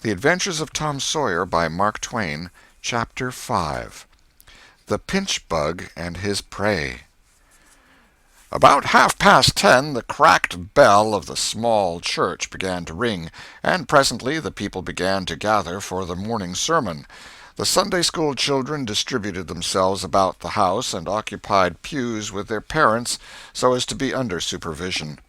The Adventures of Tom Sawyer by Mark Twain, Chapter 5. The Pinch-Bug and His Prey. About 10:30 the cracked bell of the small church began to ring, and presently the people began to gather for the morning sermon. The Sunday-school children distributed themselves about the house and occupied pews with their parents so as to be under supervision.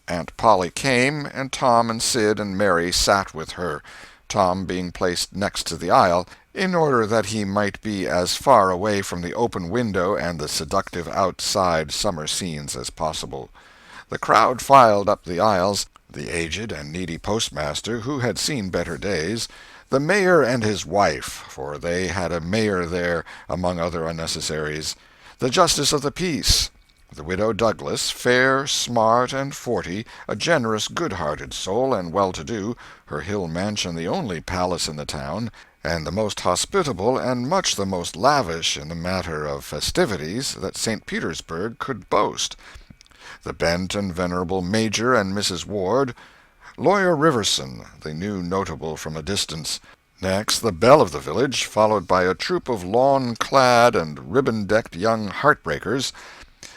Aunt Polly came, and Tom and Sid and Mary sat with her, Tom being placed next to the aisle, in order that he might be as far away from the open window and the seductive outside summer scenes as possible. The crowd filed up the aisles, the aged and needy postmaster, who had seen better days, the mayor and his wife, for they had a mayor there among other unnecessaries, the justice of the peace, the widow Douglas, fair, smart, and 40, a generous, good-hearted soul, and well-to-do, her hill mansion the only palace in the town, and the most hospitable and much the most lavish in the matter of festivities that St. Petersburg could boast, the bent and venerable Major and Mrs. Ward, Lawyer Riverson, the new notable from a distance, next the belle of the village, followed by a troop of lawn-clad and ribbon-decked young heartbreakers,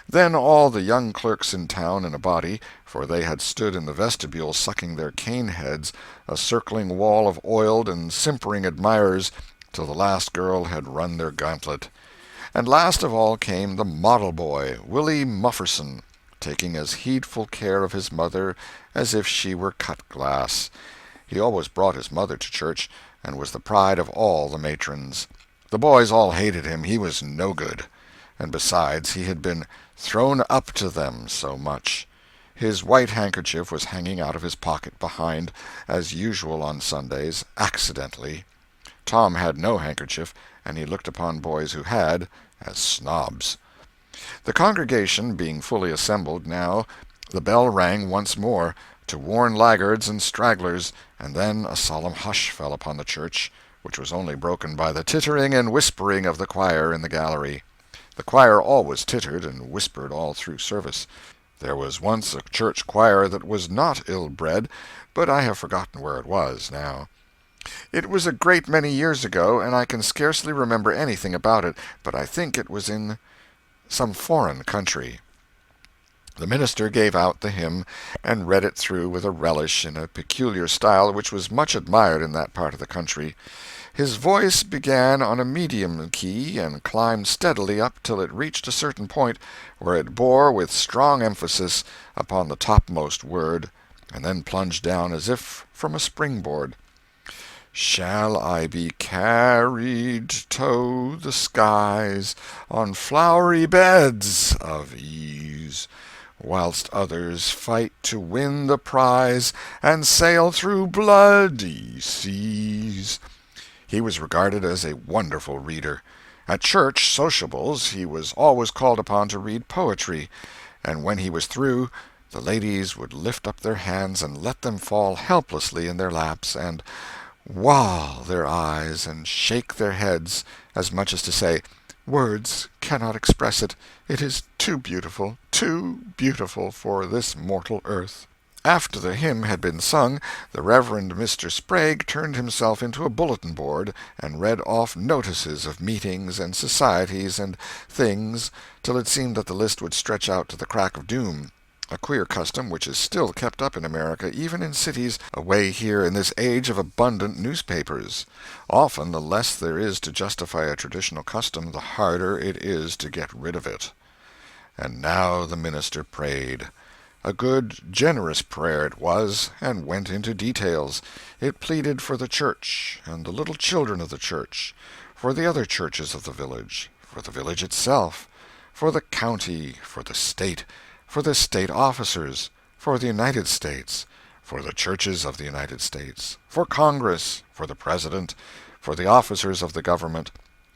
then all the young clerks in town in a body, for they had stood in the vestibule sucking their cane-heads, a circling wall of oiled and simpering admirers, till the last girl had run their gauntlet. And last of all came the model boy, Willie Mufferson, taking as heedful care of his mother as if she were cut glass. He always brought his mother to church, and was the pride of all the matrons. The boys all hated him, he was no good. And besides, he had been thrown up to them so much. His white handkerchief was hanging out of his pocket behind, as usual on Sundays, accidentally. Tom had no handkerchief, and he looked upon boys who had as snobs. The congregation being fully assembled now, the bell rang once more, to warn laggards and stragglers, and then a solemn hush fell upon the church, which was only broken by the tittering and whispering of the choir in the gallery. The choir always tittered and whispered all through service. There was once a church choir that was not ill-bred, but I have forgotten where it was now. It was a great many years ago, and I can scarcely remember anything about it, but I think it was in some foreign country. The minister gave out the hymn, and read it through with a relish in a peculiar style which was much admired in that part of the country. His voice began on a medium key, and climbed steadily up till it reached a certain point, where it bore with strong emphasis upon the topmost word, and then plunged down as if from a springboard. Shall I be carried to the skies on flowery beds of ease, whilst others fight to win the prize and sail through bloody seas? He was regarded as a wonderful reader. At church sociables he was always called upon to read poetry, and when he was through, the ladies would lift up their hands and let them fall helplessly in their laps, and wall their eyes and shake their heads, as much as to say, "Words cannot express it. It is too beautiful for this mortal earth." After the hymn had been sung, the Reverend Mr. Sprague turned himself into a bulletin board, and read off notices of meetings and societies and things, till it seemed that the list would stretch out to the crack of doom, a queer custom which is still kept up in America, even in cities away here in this age of abundant newspapers. Often the less there is to justify a traditional custom, the harder it is to get rid of it. And now the minister prayed. A good, generous prayer it was, and went into details. It pleaded for the church, and the little children of the church, for the other churches of the village itself, for the county, for the state officers, for the United States, for the churches of the United States, for Congress, for the President, for the officers of the government,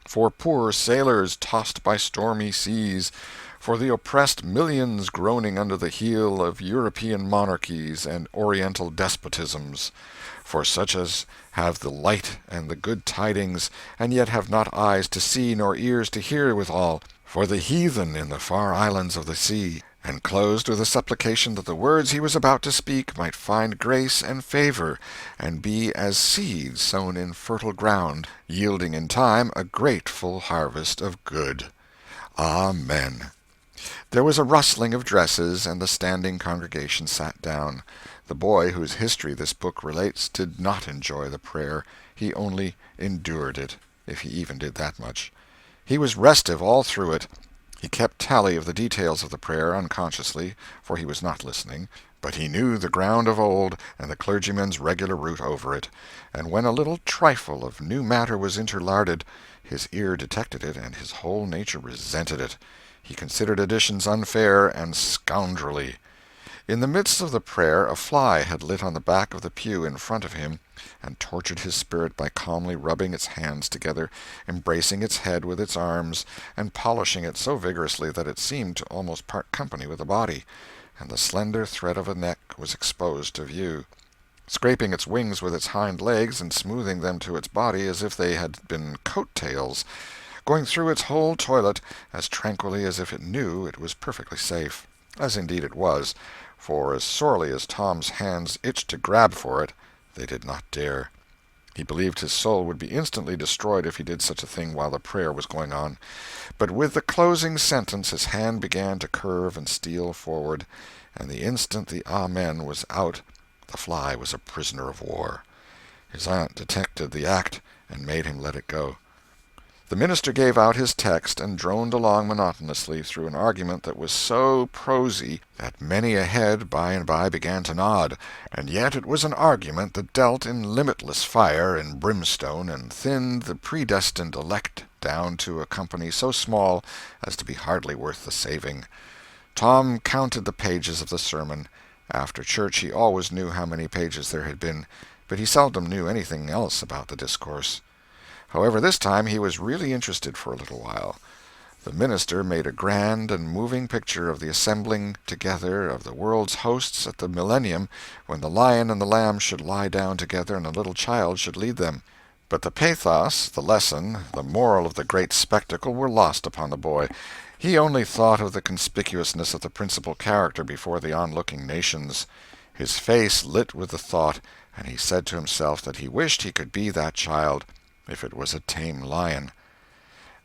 for poor sailors tossed by stormy seas, for the oppressed millions groaning under the heel of European monarchies and Oriental despotisms, for such as have the light and the good tidings, and yet have not eyes to see nor ears to hear withal, for the heathen in the far islands of the sea, and closed with a supplication that the words he was about to speak might find grace and favor, and be as seed sown in fertile ground, yielding in time a grateful harvest of good. Amen. There was a rustling of dresses, and the standing congregation sat down. The boy whose history this book relates did not enjoy the prayer. He only endured it, if he even did that much. He was restive all through it. He kept tally of the details of the prayer unconsciously, for he was not listening, but he knew the ground of old and the clergyman's regular route over it, and when a little trifle of new matter was interlarded, his ear detected it and his whole nature resented it. He considered additions unfair and scoundrelly. In the midst of the prayer a fly had lit on the back of the pew in front of him, and tortured his spirit by calmly rubbing its hands together, embracing its head with its arms, and polishing it so vigorously that it seemed to almost part company with the body, and the slender thread of a neck was exposed to view. Scraping its wings with its hind legs, and smoothing them to its body as if they had been coat-tails, going through its whole toilet as tranquilly as if it knew it was perfectly safe, as indeed it was, for as sorely as Tom's hands itched to grab for it, they did not dare. He believed his soul would be instantly destroyed if he did such a thing while the prayer was going on. But with the closing sentence his hand began to curve and steal forward, and the instant the Amen was out, the fly was a prisoner of war. His aunt detected the act and made him let it go. The minister gave out his text and droned along monotonously through an argument that was so prosy that many a head by and by began to nod, and yet it was an argument that dealt in limitless fire and brimstone and thinned the predestined elect down to a company so small as to be hardly worth the saving. Tom counted the pages of the sermon. After church he always knew how many pages there had been, but he seldom knew anything else about the discourse. However, this time he was really interested for a little while. The minister made a grand and moving picture of the assembling together of the world's hosts at the millennium, when the lion and the lamb should lie down together and a little child should lead them. But the pathos, the lesson, the moral of the great spectacle were lost upon the boy. He only thought of the conspicuousness of the principal character before the onlooking nations. His face lit with the thought, and he said to himself that he wished he could be that child, if it was a tame lion.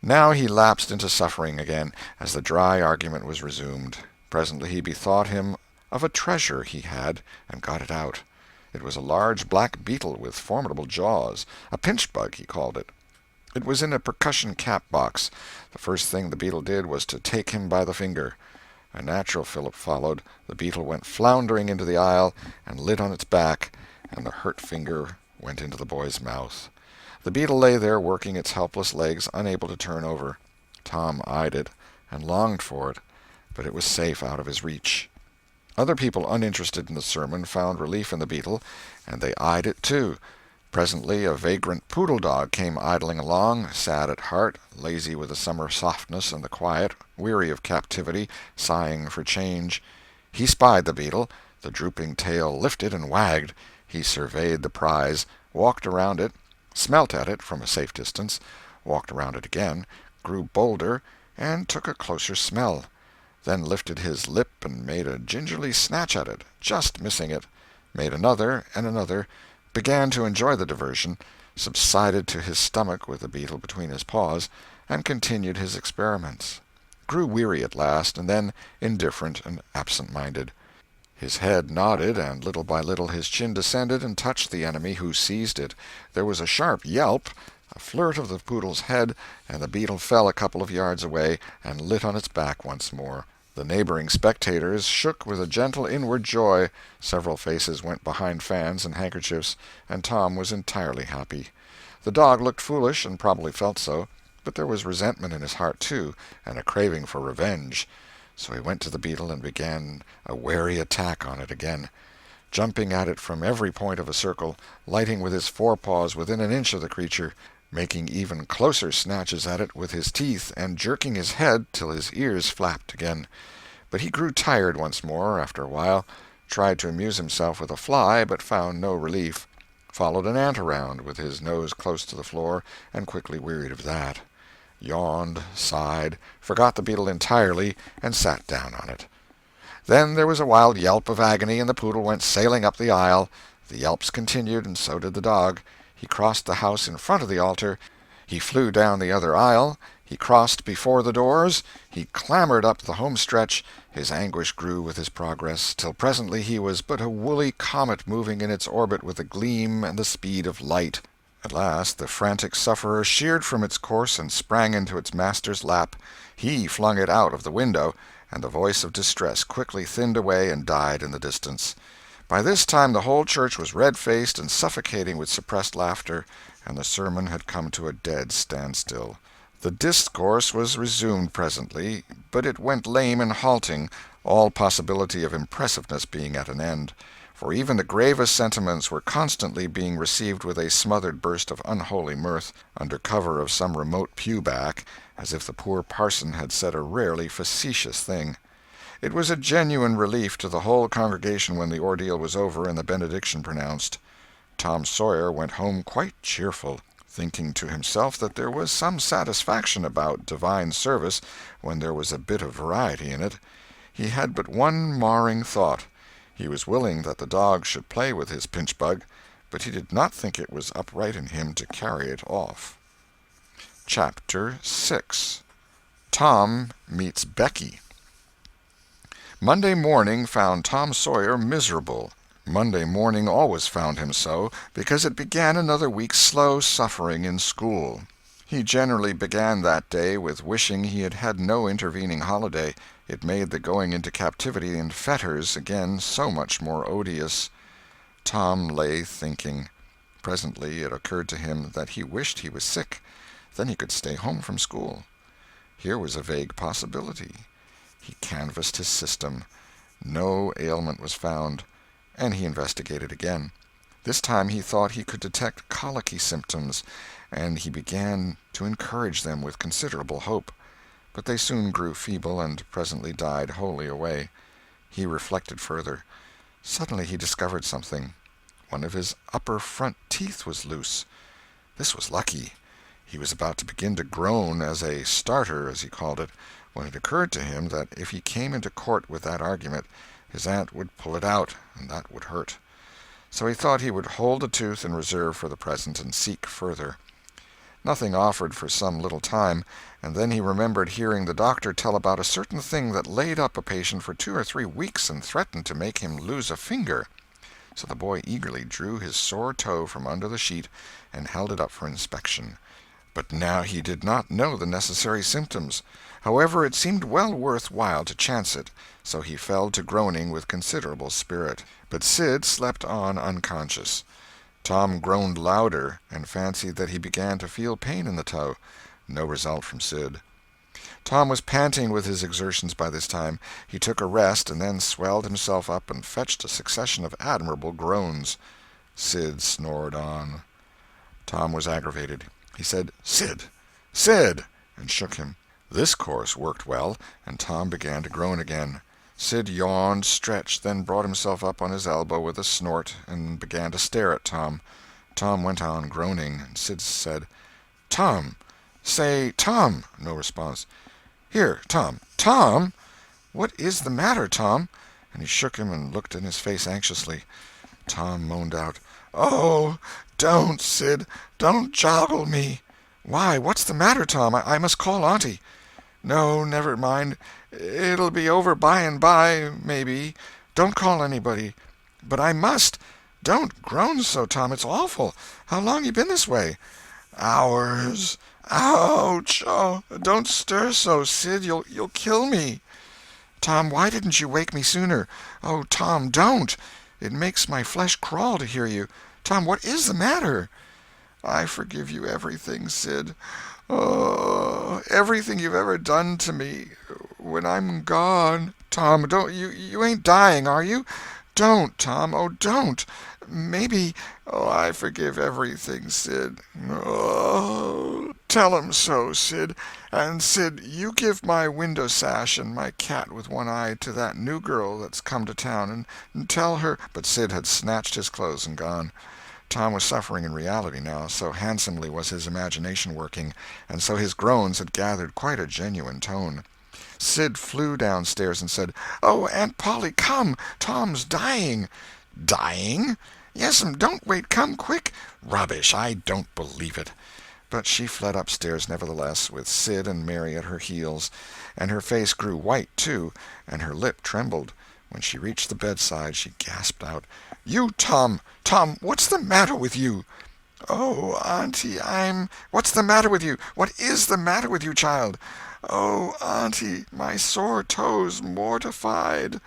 Now he lapsed into suffering again, as the dry argument was resumed. Presently he bethought him of a treasure he had, and got it out. It was a large black beetle with formidable jaws, a pinch-bug he called it. It was in a percussion cap box. The first thing the beetle did was to take him by the finger. A natural fillip followed. The beetle went floundering into the aisle, and lit on its back, and the hurt finger went into the boy's mouth. The beetle lay there working its helpless legs, unable to turn over. Tom eyed it, and longed for it, but it was safe out of his reach. Other people uninterested in the sermon found relief in the beetle, and they eyed it too. Presently a vagrant poodle dog came idling along, sad at heart, lazy with the summer softness and the quiet, weary of captivity, sighing for change. He spied the beetle. The drooping tail lifted and wagged. He surveyed the prize, walked around it, smelt at it from a safe distance, walked around it again, grew bolder, and took a closer smell, then lifted his lip and made a gingerly snatch at it, just missing it, made another and another, began to enjoy the diversion, subsided to his stomach with the beetle between his paws, and continued his experiments. Grew weary at last, and then indifferent and absent-minded. His head nodded, and little by little his chin descended and touched the enemy, who seized it. There was a sharp yelp, a flirt of the poodle's head, and the beetle fell a couple of yards away and lit on its back once more. The neighboring spectators shook with a gentle inward joy. Several faces went behind fans and handkerchiefs, and Tom was entirely happy. The dog looked foolish, and probably felt so, but there was resentment in his heart, too, and a craving for revenge. So he went to the beetle and began a wary attack on it again, jumping at it from every point of a circle, lighting with his forepaws within an inch of the creature, making even closer snatches at it with his teeth, and jerking his head till his ears flapped again. But he grew tired once more after a while, tried to amuse himself with a fly, but found no relief, followed an ant around with his nose close to the floor, and quickly wearied of that, yawned, sighed, forgot the beetle entirely, and sat down on it. Then there was a wild yelp of agony, and the poodle went sailing up the aisle. The yelps continued, and so did the dog. He crossed the house in front of the altar. He flew down the other aisle. He crossed before the doors. He clambered up the home stretch. His anguish grew with his progress, till presently he was but a woolly comet moving in its orbit with the gleam and the speed of light. At last the frantic sufferer sheered from its course and sprang into its master's lap. He flung it out of the window, and the voice of distress quickly thinned away and died in the distance. By this time the whole church was red-faced and suffocating with suppressed laughter, and the sermon had come to a dead standstill. The discourse was resumed presently, but it went lame and halting, all possibility of impressiveness being at an end, for even the gravest sentiments were constantly being received with a smothered burst of unholy mirth, under cover of some remote pew-back, as if the poor parson had said a rarely facetious thing. It was a genuine relief to the whole congregation when the ordeal was over and the benediction pronounced. Tom Sawyer went home quite cheerful, thinking to himself that there was some satisfaction about divine service when there was a bit of variety in it. He had but one marring thought. He was willing that the dog should play with his pinch-bug, but he did not think it was upright in him to carry it off. Chapter 6. Tom Meets Becky. Monday morning found Tom Sawyer miserable. Monday morning always found him so, because it began another week's slow suffering in school. He generally began that day with wishing he had had no intervening holiday. It made the going into captivity in fetters again so much more odious. Tom lay thinking. Presently it occurred to him that he wished he was sick. Then he could stay home from school. Here was a vague possibility. He canvassed his system. No ailment was found, and he investigated again. This time he thought he could detect colicky symptoms, and he began to encourage them with considerable hope. But they soon grew feeble and presently died wholly away. He reflected further. Suddenly he discovered something. One of his upper front teeth was loose. This was lucky. He was about to begin to groan as a starter, as he called it, when it occurred to him that if he came into court with that argument, his aunt would pull it out, and that would hurt. So he thought he would hold the tooth in reserve for the present and seek further. Nothing offered for some little time, and then he remembered hearing the doctor tell about a certain thing that laid up a patient for 2 or 3 weeks and threatened to make him lose a finger. So the boy eagerly drew his sore toe from under the sheet and held it up for inspection. But now he did not know the necessary symptoms. However, it seemed well worth while to chance it, so he fell to groaning with considerable spirit. But Sid slept on unconscious. Tom groaned louder, and fancied that he began to feel pain in the toe. No result from Sid. Tom was panting with his exertions by this time. He took a rest, and then swelled himself up and fetched a succession of admirable groans. Sid snored on. Tom was aggravated. He said, "Sid! Sid!" and shook him. This course worked well, and Tom began to groan again. Sid yawned, stretched, then brought himself up on his elbow with a snort, and began to stare at Tom. Tom went on groaning, and Sid said, "Tom! Say, Tom!" No response. "Here, Tom! Tom! What is the matter, Tom?" And he shook him and looked in his face anxiously. Tom moaned out, "Oh, don't, Sid! Don't joggle me!" "Why, what's the matter, Tom? I must call Auntie." "No, never mind. It'll be over by and by, maybe. Don't call anybody." "But I must. Don't groan so, Tom. It's awful. How long you been this way?" "Hours. Ouch! Oh, don't stir so, Sid. You'll kill me." "Tom, why didn't you wake me sooner? Oh, Tom, don't! It makes my flesh crawl to hear you. Tom, what is the matter?" "I forgive you everything, Sid. Oh, everything you've ever done to me. When I'm gone—" "Tom, don't you ain't dying, are you? Don't, Tom. Oh, don't. Maybe—" "Oh, I forgive everything, Sid. Oh, tell 'em so, Sid. And, Sid, you give my window sash and my cat with one eye to that new girl that's come to town, and tell her—" But Sid had snatched his clothes and gone. Tom was suffering in reality now, so handsomely was his imagination working, and so his groans had gathered quite a genuine tone. Sid flew downstairs and said, "Oh, Aunt Polly, come! Tom's dying." "Dying?" "Yes'm, don't wait, come quick." "Rubbish! I don't believe it." But she fled upstairs nevertheless, with Sid and Mary at her heels, and her face grew white, too, and her lip trembled. When she reached the bedside she gasped out, "You, Tom! Tom, what's the matter with you?" "Oh, auntie, What's the matter with you? What is the matter with you, child?" "Oh, auntie, my sore toes mortified."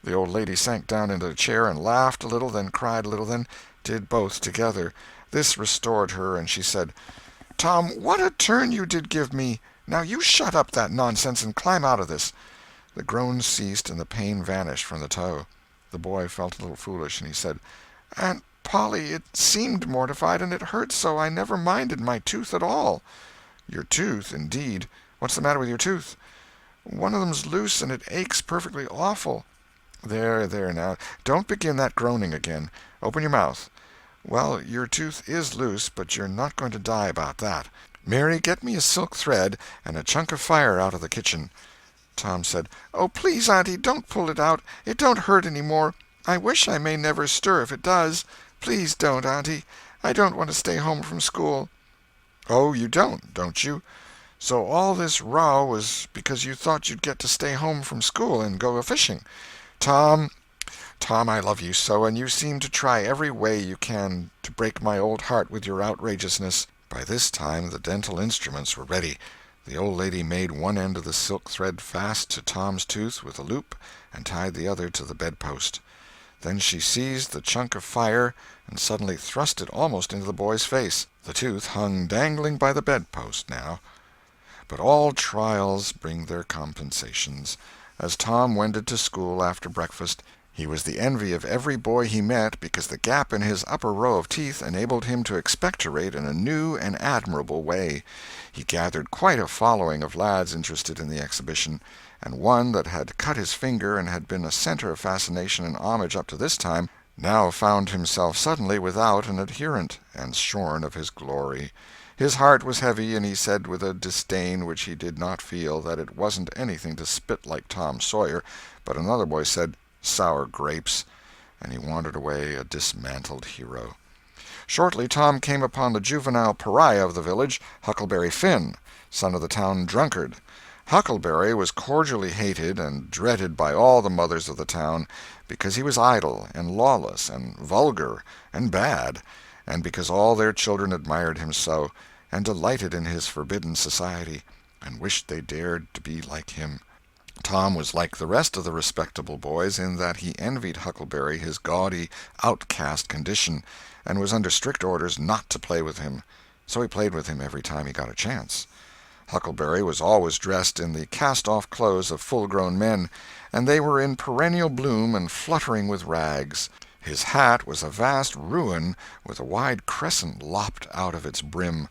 The old lady sank down into a chair and laughed a little, then cried a little, then did both together. This restored her, and she said, "Tom, what a turn you did give me! Now you shut up that nonsense and climb out of this." The groans ceased and the pain vanished from the toe. The boy felt a little foolish, and he said, "Aunt Polly, it seemed mortified, and it hurt so I never minded my tooth at all." "Your tooth, indeed! What's the matter with your tooth?" "One of them's loose, and it aches perfectly awful." "There, there, now, don't begin that groaning again. Open your mouth. Well, your tooth is loose, but you're not going to die about that. Mary, get me a silk thread and a chunk of fire out of the kitchen." Tom said, "Oh, please, auntie, don't pull it out. It don't hurt any more. I wish I may never stir if it does. Please don't, auntie. I don't want to stay home from school." "Oh, you don't you? So all this row was because you thought you'd get to stay home from school and go a-fishing. Tom, Tom, I love you so, and you seem to try every way you can to break my old heart with your outrageousness." By this time the dental instruments were ready. The old lady made one end of the silk thread fast to Tom's tooth with a loop and tied the other to the bedpost. Then she seized the chunk of fire and suddenly thrust it almost into the boy's face. The tooth hung dangling by the bedpost now. But all trials bring their compensations. As Tom wended to school after breakfast, he was the envy of every boy he met because the gap in his upper row of teeth enabled him to expectorate in a new and admirable way. He gathered quite a following of lads interested in the exhibition, and one that had cut his finger and had been a center of fascination and homage up to this time, now found himself suddenly without an adherent, and shorn of his glory. His heart was heavy, and he said with a disdain which he did not feel that it wasn't anything to spit like Tom Sawyer, but another boy said, "Sour grapes," and he wandered away a dismantled hero. Shortly Tom came upon the juvenile pariah of the village, Huckleberry Finn, son of the town drunkard. Huckleberry was cordially hated and dreaded by all the mothers of the town, because he was idle and lawless and vulgar and bad, and because all their children admired him so, and delighted in his forbidden society, and wished they dared to be like him. Tom was like the rest of the respectable boys in that he envied Huckleberry his gaudy, outcast condition, and was under strict orders not to play with him. So he played with him every time he got a chance. Huckleberry was always dressed in the cast-off clothes of full-grown men, and they were in perennial bloom and fluttering with rags. His hat was a vast ruin with a wide crescent lopped out of its brim.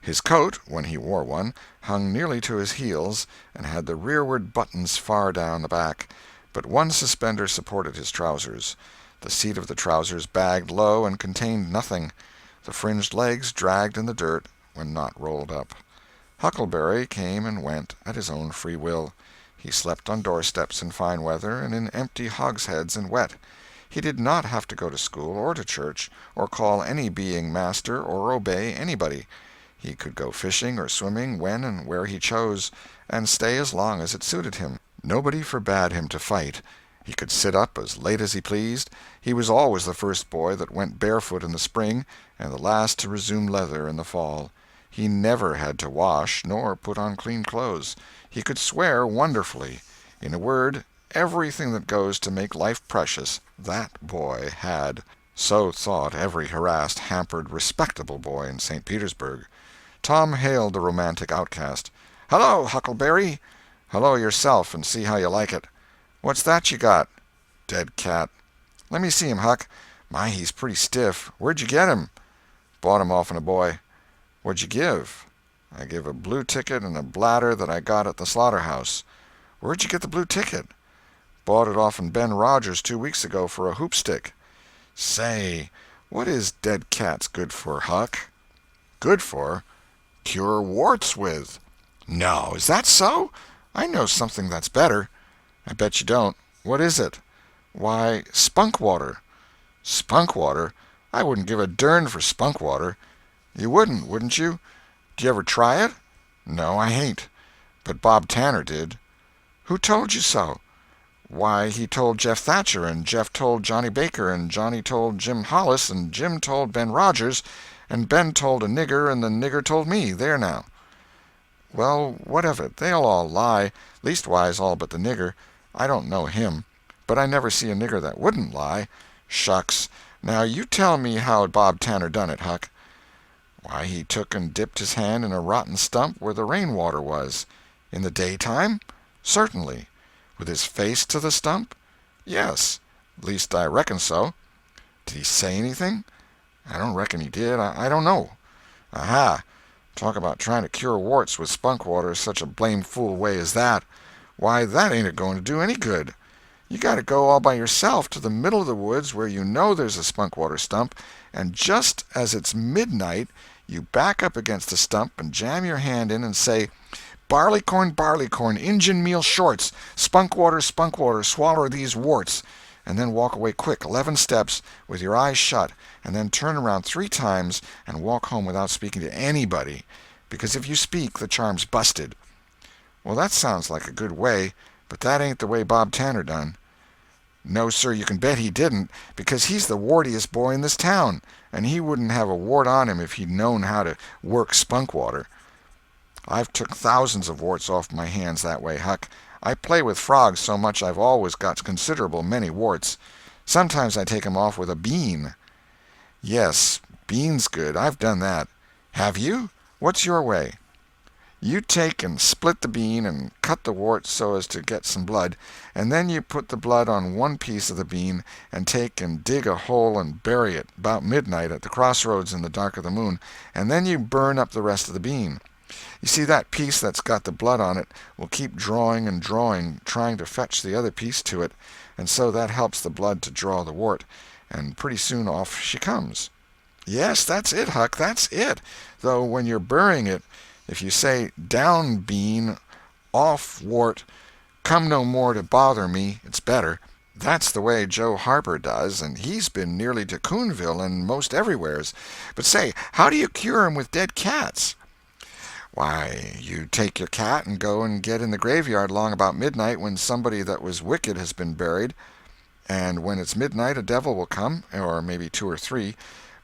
His coat, when he wore one, hung nearly to his heels, and had the rearward buttons far down the back, but one suspender supported his trousers. The seat of the trousers bagged low and contained nothing. The fringed legs dragged in the dirt when not rolled up. Huckleberry came and went at his own free will. He slept on doorsteps in fine weather and in empty hogsheads in wet. He did not have to go to school or to church, or call any being master, or obey anybody. He could go fishing or swimming when and where he chose, and stay as long as it suited him. Nobody forbade him to fight. He could sit up as late as he pleased. He was always the first boy that went barefoot in the spring, and the last to resume leather in the fall. He never had to wash, nor put on clean clothes. He could swear wonderfully. In a word, everything that goes to make life precious, that boy had. So thought every harassed, hampered, respectable boy in St. Petersburg. Tom hailed the romantic outcast. "Hello, Huckleberry." "Hello yourself, and see how you like it." "What's that you got?" "Dead cat." "Let me see him, Huck. My, he's pretty stiff. Where'd you get him?" "Bought him off'n a boy." "What'd you give?" "I give a blue ticket and a bladder that I got at the slaughterhouse." "Where'd you get the blue ticket?" "Bought it off'n Ben Rogers 2 weeks ago for a hoopstick." "Say, what is dead cats good for, Huck?" "Good for? Cure warts with." "No, is that so? I know something that's better." "I bet you don't. What is it?" "Why, spunk water." "Spunk water? I wouldn't give a dern for spunk water." "You wouldn't you? Did you ever try it?" "No, I hain't. But Bob Tanner did." "Who told you so?" "Why, he told Jeff Thatcher, and Jeff told Johnny Baker, and Johnny told Jim Hollis, and Jim told Ben Rogers, and Ben told a nigger, and the nigger told me. There now." "Well, what of it? They'll all lie. Leastwise, all but the nigger. I don't know him. But I never see a nigger that wouldn't lie." "Shucks! Now you tell me how Bob Tanner done it, Huck." "Why, he took and dipped his hand in a rotten stump where the rain-water was." "In the daytime?" "Certainly." "With his face to the stump?" "Yes. Least I reckon so." "Did he say anything?" "I don't reckon he did. I don't know." "Aha! Talk about trying to cure warts with spunk water such a blame fool way as that. Why, that ain't a-going to do any good. You got to go all by yourself to the middle of the woods where you know there's a spunk water stump, and just as it's midnight you back up against the stump and jam your hand in and say, 'Barleycorn, barleycorn, Injun meal shorts, spunk water, swaller these warts,' and then walk away quick 11 steps with your eyes shut, and then turn around 3 times and walk home without speaking to anybody, because if you speak the charm's busted." "Well, that sounds like a good way, but that ain't the way Bob Tanner done." "No, sir, you can bet he didn't, because he's the wartiest boy in this town, and he wouldn't have a wart on him if he'd known how to work spunk water. I've took thousands of warts off my hands that way, Huck. I play with frogs so much I've always got considerable many warts. Sometimes I take 'em off with a bean." "Yes, bean's good. I've done that." "Have you? What's your way?" "You take and split the bean and cut the wart so as to get some blood, and then you put the blood on one piece of the bean and take and dig a hole and bury it about midnight at the crossroads in the dark of the moon, and then you burn up the rest of the bean. You see, that piece that's got the blood on it will keep drawing and drawing, trying to fetch the other piece to it, and so that helps the blood to draw the wart, and pretty soon off she comes." "Yes, that's it, Huck, that's it. Though when you're burying it, if you say, 'Down bean, off wart, come no more to bother me,' it's better. That's the way Joe Harper does, and he's been nearly to Coonville and most everywheres. But say, how do you cure 'em with dead cats?" "Why, you take your cat and go and get in the graveyard long about midnight when somebody that was wicked has been buried, and when it's midnight a devil will come, or maybe 2 or 3,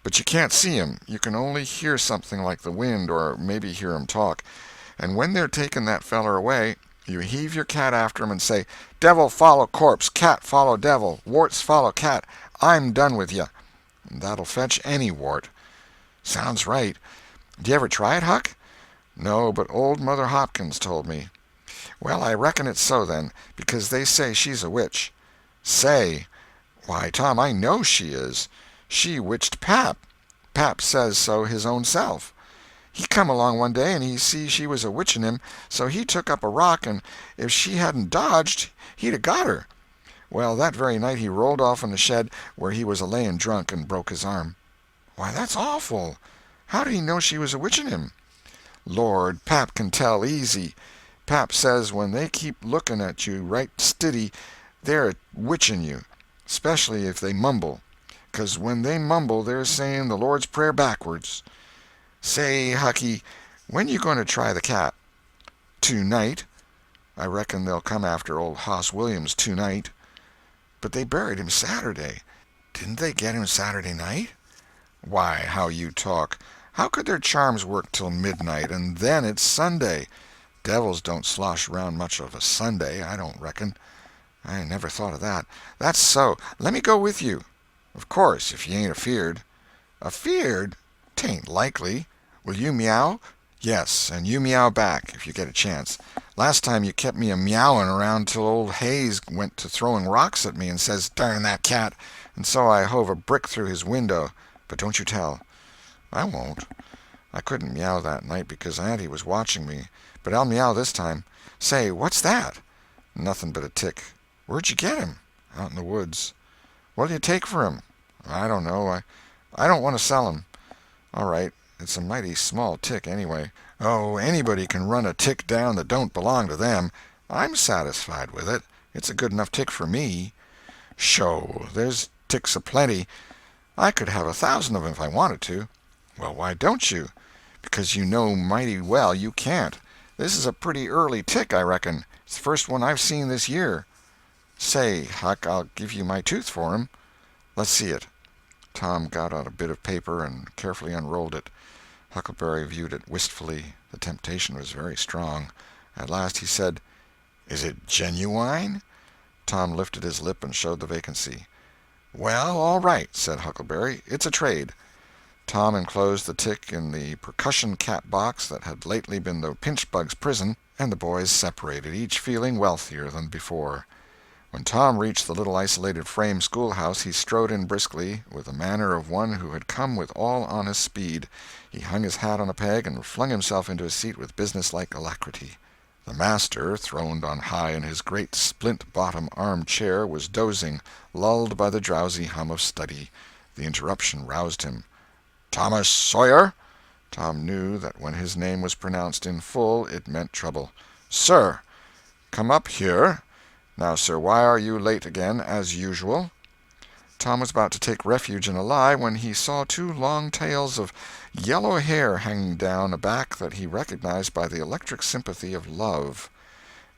but you can't see 'em. You can only hear something like the wind, or maybe hear 'em talk. And when they're taking that feller away, you heave your cat after 'em and say, 'Devil follow corpse, cat follow devil, warts follow cat, I'm done with you.' And that'll fetch any wart." "Sounds right. Do you ever try it, Huck?" "No, but old Mother Hopkins told me." "Well, I reckon it's so, then, because they say she's a witch." "Say! Why, Tom, I know she is. She witched Pap. Pap says so his own self. He come along one day and he see she was a-witching him, so he took up a rock, and if she hadn't dodged he'd a got her. Well, that very night he rolled off in the shed where he was a-layin' drunk and broke his arm." "Why, that's awful. How did he know she was a-witching him?" "Lord, Pap can tell easy. Pap says when they keep looking at you right stiddy they're witching you, especially if they mumble. 'Cause when they mumble they're saying the Lord's Prayer backwards. Say, Hucky, when you going to try the cat?" "Tonight. I reckon they'll come after old Hoss Williams tonight." "But they buried him Saturday. Didn't they get him Saturday night?" "Why, how you talk. How could their charms work till midnight, and then it's Sunday? Devils don't slosh around much of a Sunday, I don't reckon." "I never thought of that. That's so. Let me go with you." "Of course, if you ain't afeard." "Afeard? 'Tain't likely. Will you meow?" "Yes, and you meow back, if you get a chance. Last time you kept me a-meowing around till old Hayes went to throwing rocks at me and says, 'Darn that cat,' and so I hove a brick through his window. But don't you tell." "I won't. I couldn't meow that night because Auntie was watching me, but I'll meow this time. Say, what's that?" "Nothing but a tick." "Where'd you get him?" "Out in the woods." "What'll you take for him?" "I don't know. I don't want to sell him." "All right. It's a mighty small tick, anyway." "Oh, anybody can run a tick down that don't belong to them. I'm satisfied with it. It's a good enough tick for me." "Sho, there's ticks a-plenty. I could have 1,000 of 'em if I wanted to." "Well, why don't you?" "Because you know mighty well you can't. This is a pretty early tick, I reckon. It's the first one I've seen this year. Say, Huck, I'll give you my tooth for him." "Let's see it." Tom got out a bit of paper and carefully unrolled it. Huckleberry viewed it wistfully. The temptation was very strong. At last he said, "Is it genuine?" Tom lifted his lip and showed the vacancy. "Well, all right," said Huckleberry. "It's a trade." Tom enclosed the tick in the percussion cap box that had lately been the pinch-bug's prison, and the boys separated, each feeling wealthier than before. When Tom reached the little isolated frame schoolhouse, he strode in briskly, with the manner of one who had come with all honest speed. He hung his hat on a peg and flung himself into his seat with businesslike alacrity. The master, throned on high in his great splint-bottom arm-chair, was dozing, lulled by the drowsy hum of study. The interruption roused him. "Thomas Sawyer?" Tom knew that when his name was pronounced in full it meant trouble. "Sir." "Come up here. Now, sir, why are you late again, as usual?" Tom was about to take refuge in a lie when he saw 2 long tails of yellow hair hanging down a back that he recognized by the electric sympathy of love.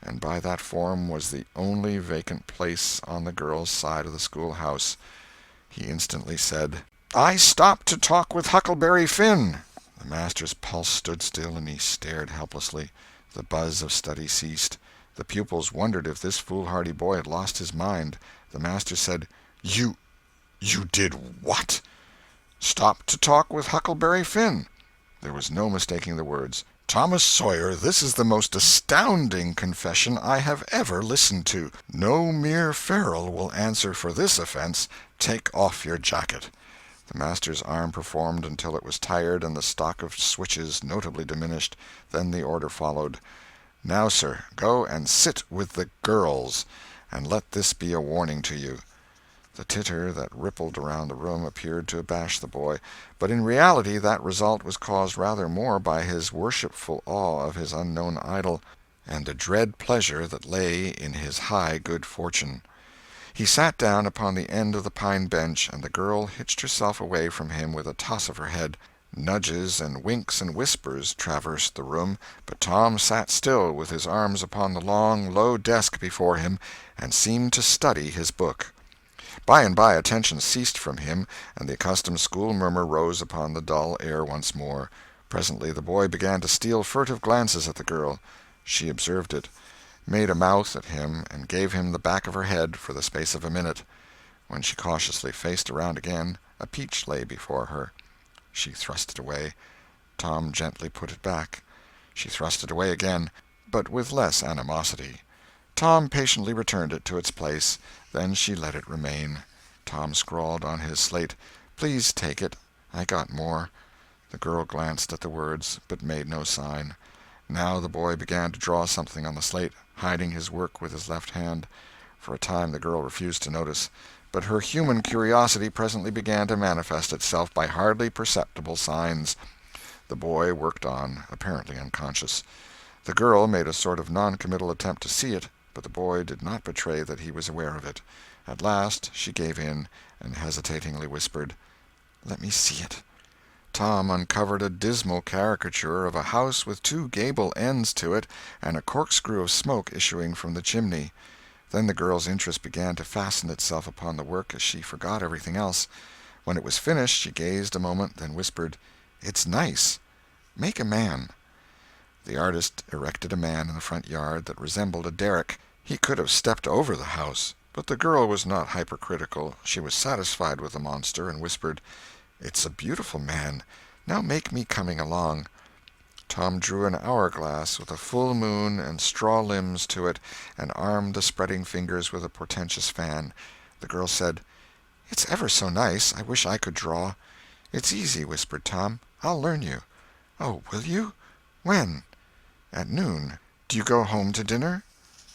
And by that form was the only vacant place on the girl's side of the schoolhouse. He instantly said, "I stopped to talk with Huckleberry Finn." The master's pulse stood still, and he stared helplessly. The buzz of study ceased. The pupils wondered if this foolhardy boy had lost his mind. The master said, You did what?" "Stopped to talk with Huckleberry Finn." There was no mistaking the words. "Thomas Sawyer, this is the most astounding confession I have ever listened to. No mere ferule will answer for this offense. Take off your jacket." The master's arm performed until it was tired and the stock of switches notably diminished. Then the order followed. "Now, sir, go and sit with the girls, and let this be a warning to you." The titter that rippled around the room appeared to abash the boy, but in reality that result was caused rather more by his worshipful awe of his unknown idol, and a dread pleasure that lay in his high good fortune. He sat down upon the end of the pine bench, and the girl hitched herself away from him with a toss of her head. Nudges and winks and whispers traversed the room, but Tom sat still with his arms upon the long, low desk before him, and seemed to study his book. By and by attention ceased from him, and the accustomed school murmur rose upon the dull air once more. Presently the boy began to steal furtive glances at the girl. She observed it, made a mouth at him, and gave him the back of her head for the space of a minute. When she cautiously faced around again, a peach lay before her. She thrust it away. Tom gently put it back. She thrust it away again, but with less animosity. Tom patiently returned it to its place. Then she let it remain. Tom scrawled on his slate, "Please take it. I got more." The girl glanced at the words, but made no sign. Now the boy began to draw something on the slate, hiding his work with his left hand. For a time the girl refused to notice, but her human curiosity presently began to manifest itself by hardly perceptible signs. The boy worked on, apparently unconscious. The girl made a sort of non-committal attempt to see it, but the boy did not betray that he was aware of it. At last she gave in, and hesitatingly whispered, "Let me see it." Tom uncovered a dismal caricature of a house with 2 gable ends to it, and a corkscrew of smoke issuing from the chimney. Then the girl's interest began to fasten itself upon the work as she forgot everything else. When it was finished she gazed a moment, then whispered, "It's nice. Make a man." The artist erected a man in the front yard that resembled a derrick. He could have stepped over the house, but the girl was not hypercritical. She was satisfied with the monster, and whispered, "It's a beautiful man. Now make me coming along." Tom drew an hourglass with a full moon and straw limbs to it, and armed the spreading fingers with a portentous fan. The girl said, "It's ever so nice. I wish I could draw." "It's easy," whispered Tom. "I'll learn you." "Oh, will you? When?" "At noon. Do you go home to dinner?"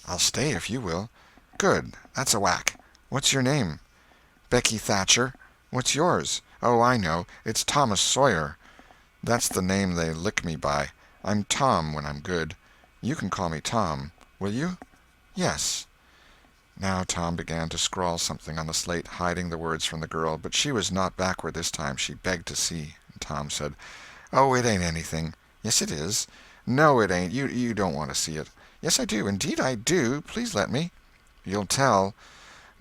"I'll stay if you will." "Good. That's a whack. What's your name?" "Becky Thatcher." "What's yours?" "Oh, I know. It's Thomas Sawyer." "That's the name they lick me by. I'm Tom when I'm good. You can call me Tom. Will you?" "Yes." Now Tom began to scrawl something on the slate, hiding the words from the girl, but she was not backward this time. She begged to see. Tom said, "Oh, it ain't anything." "Yes, it is." "No, it ain't. You don't want to see it." "Yes, I do. Indeed, I do. Please let me." "You'll tell."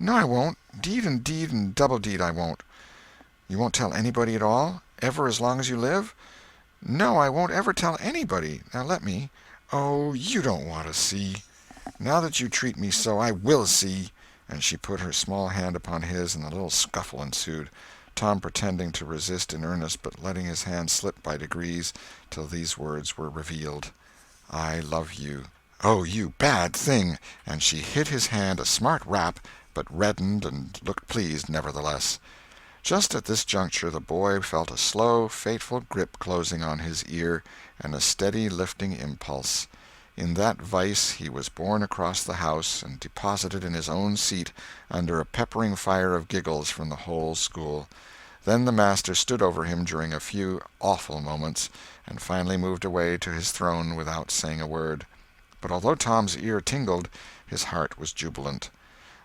"No, I won't. Deed and double deed I won't." "You won't tell anybody at all? Ever as long as you live?" "No, I won't ever tell anybody. Now let me." "Oh, you don't want to see." "Now that you treat me so, I will see." And she put her small hand upon his, and a little scuffle ensued, Tom pretending to resist in earnest, but letting his hand slip by degrees till these words were revealed: "I love you." "Oh, you bad thing!" And she hit his hand a smart rap, but reddened and looked pleased nevertheless. Just at this juncture the boy felt a slow, fateful grip closing on his ear, and a steady lifting impulse. In that vice he was borne across the house and deposited in his own seat, under a peppering fire of giggles from the whole school. Then the master stood over him during a few awful moments, and finally moved away to his throne without saying a word. But although Tom's ear tingled, his heart was jubilant.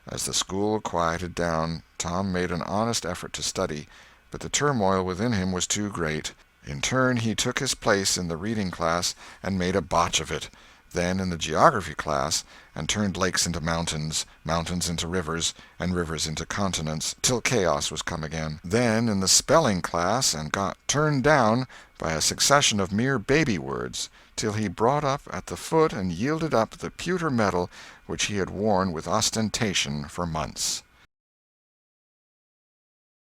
As the school quieted down, Tom made an honest effort to study, but the turmoil within him was too great. In turn he took his place in the reading class and made a botch of it, then in the geography class, and turned lakes into mountains, mountains into rivers, and rivers into continents, till chaos was come again. Then in the spelling class, and got turned down by a succession of mere baby words, till he brought up at the foot and yielded up the pewter medal which he had worn with ostentation for months.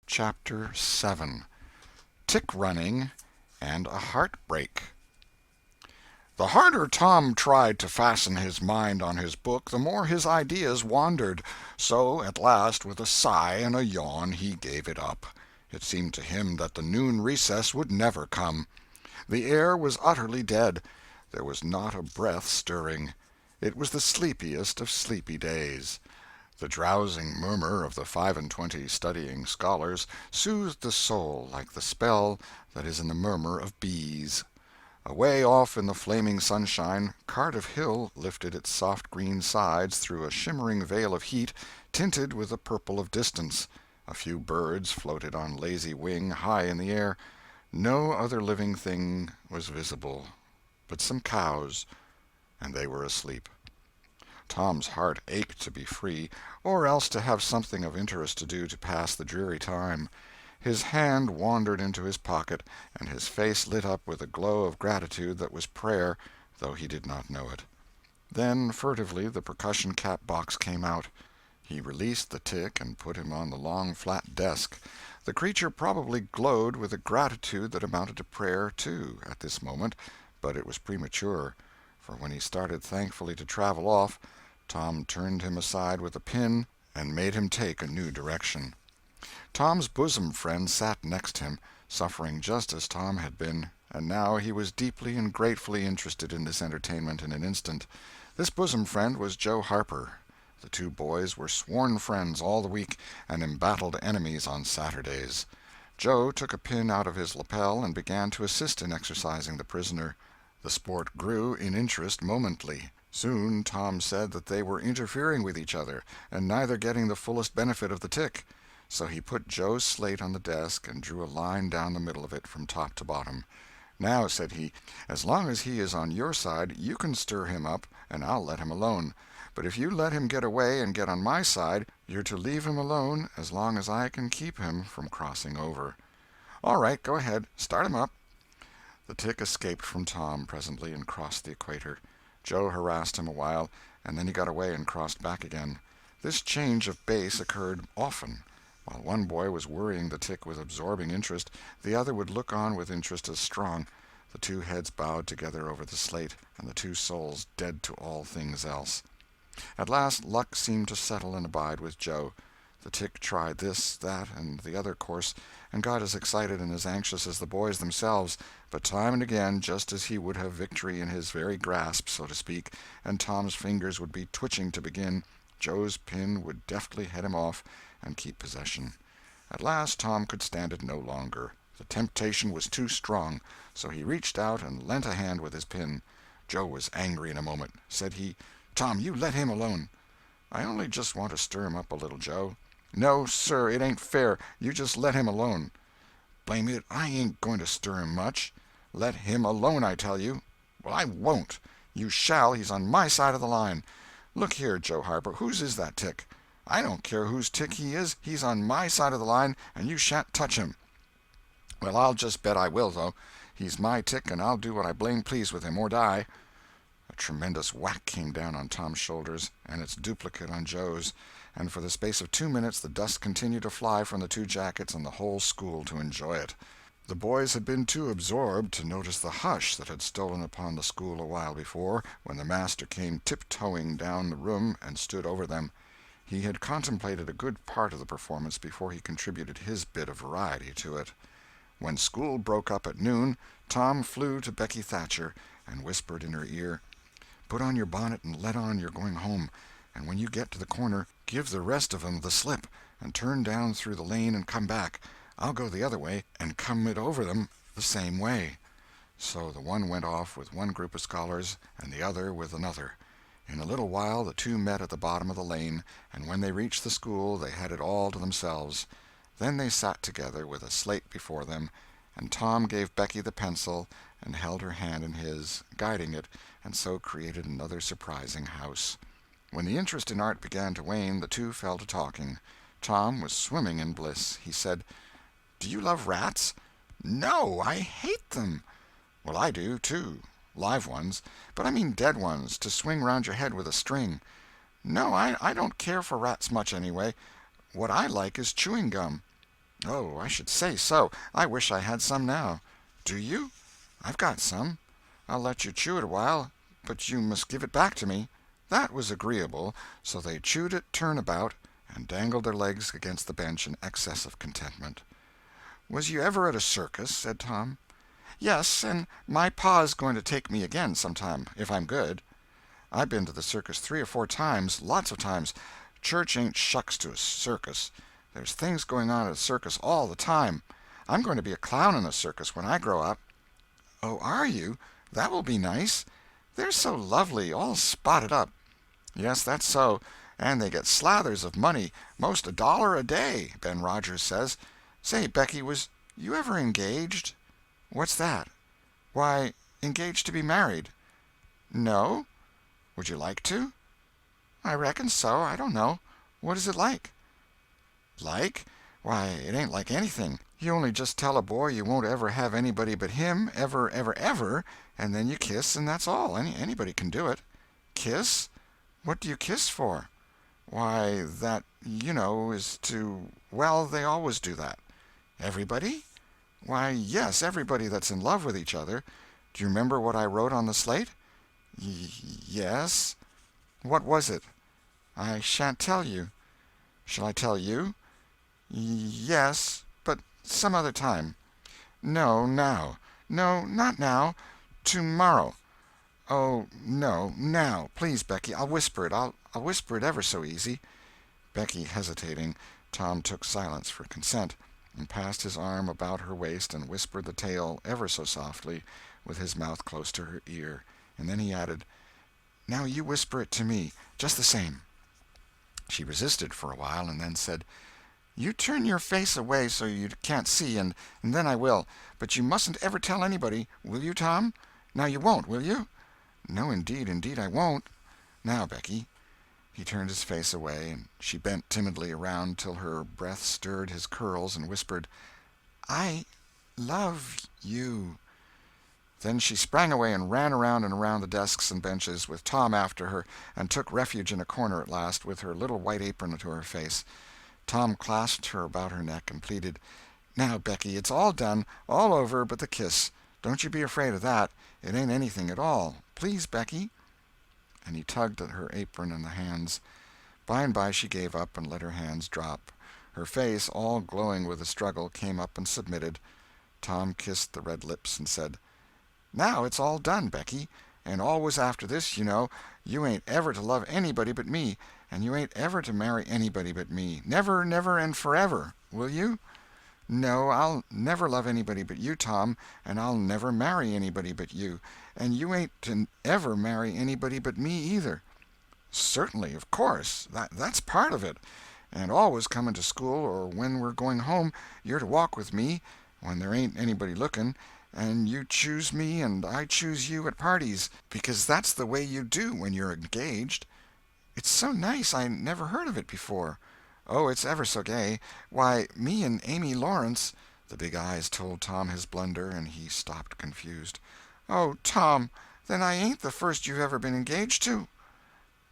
Chapter 7. Tick-running and a Heartbreak. The harder Tom tried to fasten his mind on his book, the more his ideas wandered. So at last, with a sigh and a yawn, he gave it up. It seemed to him that the noon recess would never come. The air was utterly dead. There was not a breath stirring. It was the sleepiest of sleepy days. The drowsing murmur of the 25 studying scholars soothed the soul like the spell that is in the murmur of bees. Away off in the flaming sunshine, Cardiff Hill lifted its soft green sides through a shimmering veil of heat, tinted with the purple of distance. A few birds floated on lazy wing high in the air. No other living thing was visible but some cows, and they were asleep. Tom's heart ached to be free, or else to have something of interest to do to pass the dreary time. His hand wandered into his pocket, and his face lit up with a glow of gratitude that was prayer, though he did not know it. Then furtively the percussion cap box came out. He released the tick and put him on the long flat desk. The creature probably glowed with a gratitude that amounted to prayer, too, at this moment, but it was premature, for when he started thankfully to travel off, Tom turned him aside with a pin and made him take a new direction. Tom's bosom friend sat next him, suffering just as Tom had been, and now he was deeply and gratefully interested in this entertainment in an instant. This bosom friend was Joe Harper. The two boys were sworn friends all the week, and embattled enemies on Saturdays. Joe took a pin out of his lapel and began to assist in exercising the prisoner. The sport grew in interest momently. Soon Tom said that they were interfering with each other, and neither getting the fullest benefit of the tick. So he put Joe's slate on the desk and drew a line down the middle of it from top to bottom. "Now," said he, "as long as he is on your side, you can stir him up, and I'll let him alone. But if you let him get away and get on my side, you're to leave him alone as long as I can keep him from crossing over." "All right, go ahead. Start him up." The tick escaped from Tom presently and crossed the equator. Joe harassed him a while, and then he got away and crossed back again. This change of base occurred often. While one boy was worrying the tick with absorbing interest, the other would look on with interest as strong. The two heads bowed together over the slate, and the two souls dead to all things else. At last luck seemed to settle and abide with Joe. The tick tried this, that, and the other course, and got as excited and as anxious as the boys themselves, but time and again, just as he would have victory in his very grasp, so to speak, and Tom's fingers would be twitching to begin, Joe's pin would deftly head him off and keep possession. At last Tom could stand it no longer. The temptation was too strong, so he reached out and lent a hand with his pin. Joe was angry in a moment. Said he, Tom, you let him alone." "I only just want to stir him up a little, Joe." "No, sir, it ain't fair. You just let him alone." "Blame it, I ain't going to stir him much." "Let him alone, I tell you." "Well, I won't." "You shall. He's on my side of the line." "Look here, Joe Harper, whose is that tick?" "I don't care whose tick he is. He's on my side of the line, and you shan't touch him." "Well, I'll just bet I will, though. He's my tick, and I'll do what I blame please with him, or die." A tremendous whack came down on Tom's shoulders, and its duplicate on Joe's, and for the space of 2 minutes the dust continued to fly from the two jackets and the whole school to enjoy it. The boys had been too absorbed to notice the hush that had stolen upon the school a while before, when the master came tiptoeing down the room and stood over them. He had contemplated a good part of the performance before he contributed his bit of variety to it. When school broke up at noon, Tom flew to Becky Thatcher and whispered in her ear, "Put on your bonnet and let on you're going home, and when you get to the corner, give the rest of 'em the slip, and turn down through the lane and come back. I'll go the other way, and come it over them the same way." So the one went off with one group of scholars, and the other with another. In a little while the two met at the bottom of the lane, and when they reached the school they had it all to themselves. Then they sat together with a slate before them, and Tom gave Becky the pencil and held her hand in his, guiding it, and so created another surprising house. When the interest in art began to wane, the two fell to talking. Tom was swimming in bliss. He said, "Do you love rats?" "No, I hate them." "Well, I do, too. Live ones. But I mean dead ones, to swing round your head with a string." "No, I don't care for rats much, anyway. What I like is chewing gum." "Oh, I should say so. I wish I had some now." "Do you?" "I've got some." "I'll let you chew it a while, but you must give it back to me." That was agreeable, so they chewed it turn about, and dangled their legs against the bench in excess of contentment. "Was you ever at a circus?" said Tom. "Yes, and my pa's going to take me again sometime, if I'm good." "I've been to the circus 3 or 4 times, lots of times. Church ain't shucks to a circus. There's things going on at a circus all the time. I'm going to be a clown in a circus when I grow up." "Oh, are you? That will be nice. They're so lovely, all spotted up." "Yes, that's so. And they get slathers of money, most $1 a day, Ben Rogers says. Say, Becky, was you ever engaged?" "What's that?" "Why, engaged to be married." "No? Would you like to?" "I reckon so. I don't know. What is it like?" "Like? Why, it ain't like anything. You only just tell a boy you won't ever have anybody but him, ever, ever, ever, and then you kiss, and that's all. Anybody can do it." "Kiss? What do you kiss for?" "Why, that, you know, is to— well, they always do that." "Everybody?" "Why, yes, everybody that's in love with each other. Do you remember what I wrote on the slate?" Yes." "What was it?" "I shan't tell you." "Shall I tell you?" Yes, but some other time." "No, now." "No, not now. Tomorrow." "Oh, no, now. Please, Becky, I'll whisper it. I'll whisper it ever so easy." Becky hesitating, Tom took silence for consent, and passed his arm about her waist and whispered the tale ever so softly, with his mouth close to her ear, and then he added, "Now you whisper it to me, just the same." She resisted for a while, and then said, "You turn your face away so you can't see, and then I will. But you mustn't ever tell anybody, will you, Tom? Now you won't, will you?" "No, indeed I won't. Now, Becky." He turned his face away, and she bent timidly around till her breath stirred his curls, and whispered, "I love you." Then she sprang away and ran around and around the desks and benches, with Tom after her, and took refuge in a corner at last, with her little white apron to her face. Tom clasped her about her neck and pleaded, "Now, Becky, it's all done, all over but the kiss. Don't you be afraid of that. It ain't anything at all. Please, Becky." And he tugged at her apron and the hands. By and by she gave up and let her hands drop. Her face, all glowing with the struggle, came up and submitted. Tom kissed the red lips and said, "Now it's all done, Becky, and always after this, you know, you ain't ever to love anybody but me, and you ain't ever to marry anybody but me, never, never, and forever. Will you?" "No, I'll never love anybody but you, Tom, and I'll never marry anybody but you, and you ain't to ever marry anybody but me, either." "Certainly, of course. That's part of it. And always coming to school, or when we're going home, you're to walk with me, when there ain't anybody looking, and you choose me and I choose you at parties, because that's the way you do when you're engaged. It's so nice, I never heard of it before." "Oh, it's ever so gay. Why, me and Amy Lawrence—" The big eyes told Tom his blunder, and he stopped confused. "Oh, Tom, then I ain't the first you've ever been engaged to."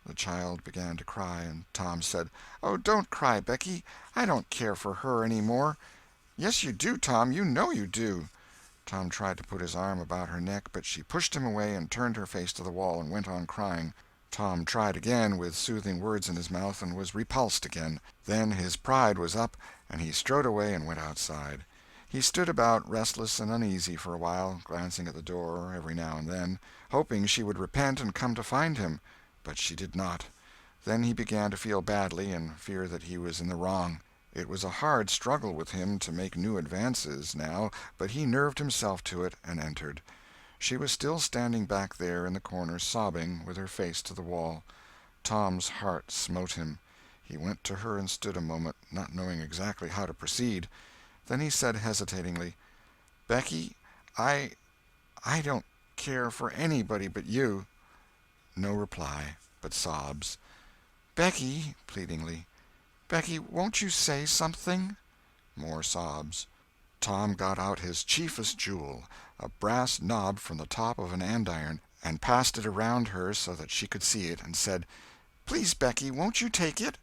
The child began to cry, and Tom said, "Oh, don't cry, Becky. I don't care for her any more." "Yes, you do, Tom. You know you do." Tom tried to put his arm about her neck, but she pushed him away and turned her face to the wall and went on crying. Tom tried again, with soothing words in his mouth, and was repulsed again. Then his pride was up, and he strode away and went outside. He stood about, restless and uneasy, for a while, glancing at the door every now and then, hoping she would repent and come to find him. But she did not. Then he began to feel badly, and fear that he was in the wrong. It was a hard struggle with him to make new advances, now, but he nerved himself to it, and entered. She was still standing back there in the corner, sobbing, with her face to the wall. Tom's heart smote him. He went to her and stood a moment, not knowing exactly how to proceed. Then he said hesitatingly, "Becky, I don't care for anybody but you." No reply, but sobs. "Becky," pleadingly, "Becky, won't you say something?" More sobs. Tom got out his chiefest jewel, a brass knob from the top of an andiron, and passed it around her so that she could see it, and said, "Please, Becky, won't you take it?"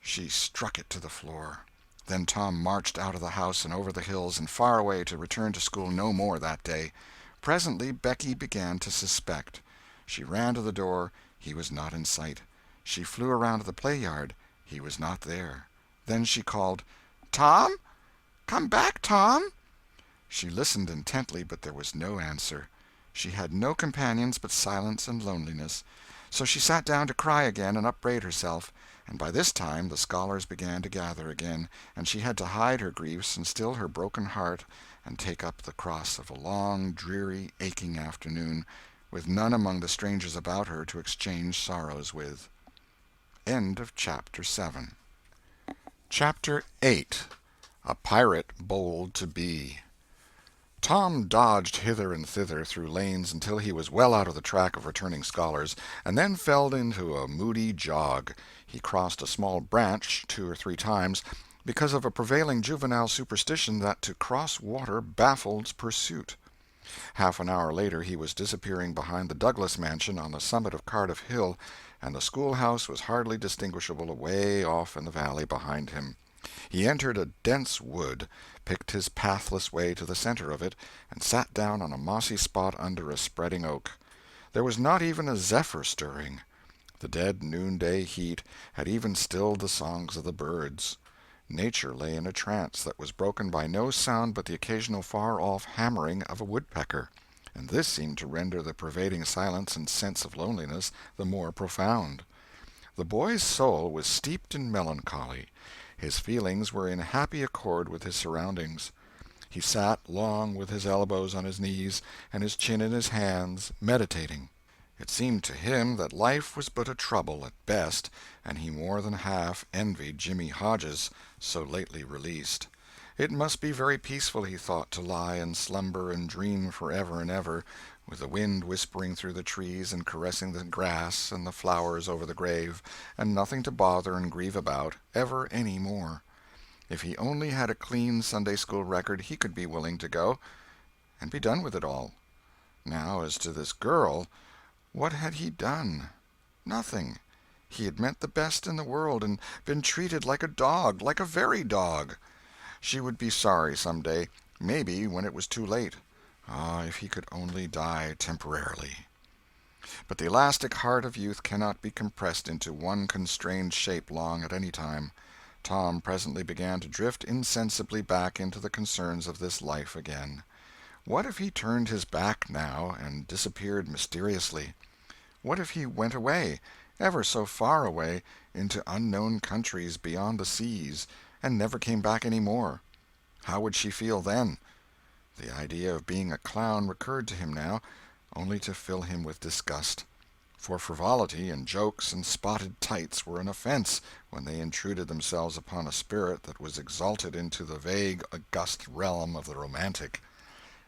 She struck it to the floor. Then Tom marched out of the house and over the hills and far away, to return to school no more that day. Presently Becky began to suspect. She ran to the door. He was not in sight. She flew around to the play-yard. He was not there. Then she called, "Tom? Come back, Tom!" She listened intently, but there was no answer. She had no companions but silence and loneliness. So she sat down to cry again and upbraid herself, and by this time the scholars began to gather again, and she had to hide her griefs and still her broken heart and take up the cross of a long, dreary, aching afternoon, with none among the strangers about her to exchange sorrows with. End of Chapter 7. Chapter 8. A Pirate Bold to Be. Tom dodged hither and thither through lanes until he was well out of the track of returning scholars, and then fell into a moody jog. He crossed a small branch 2 or 3 times, because of a prevailing juvenile superstition that to cross water baffles pursuit. Half an hour later he was disappearing behind the Douglas mansion on the summit of Cardiff Hill, and the schoolhouse was hardly distinguishable away off in the valley behind him. He entered a dense wood, picked his pathless way to the center of it, and sat down on a mossy spot under a spreading oak. There was not even a zephyr stirring. The dead noonday heat had even stilled the songs of the birds. Nature lay in a trance that was broken by no sound but the occasional far-off hammering of a woodpecker, and this seemed to render the pervading silence and sense of loneliness the more profound. The boy's soul was steeped in melancholy. His feelings were in happy accord with his surroundings. He sat long with his elbows on his knees and his chin in his hands, meditating. It seemed to him that life was but a trouble at best, and he more than half envied Jimmy Hodges, so lately released. It must be very peaceful, he thought, to lie and slumber and dream forever and ever, with the wind whispering through the trees and caressing the grass and the flowers over the grave, and nothing to bother and grieve about, ever any more. If he only had a clean Sunday-school record, he could be willing to go, and be done with it all. Now, as to this girl, what had he done? Nothing. He had meant the best in the world, and been treated like a dog, like a very dog. She would be sorry some day, maybe when it was too late. Ah, if he could only die temporarily. But the elastic heart of youth cannot be compressed into one constrained shape long at any time. Tom presently began to drift insensibly back into the concerns of this life again. What if he turned his back now, and disappeared mysteriously? What if he went away, ever so far away, into unknown countries beyond the seas, and never came back any more? How would she feel then? The idea of being a clown recurred to him now, only to fill him with disgust. for frivolity and jokes and spotted tights were an offense when they intruded themselves upon a spirit that was exalted into the vague, august realm of the romantic.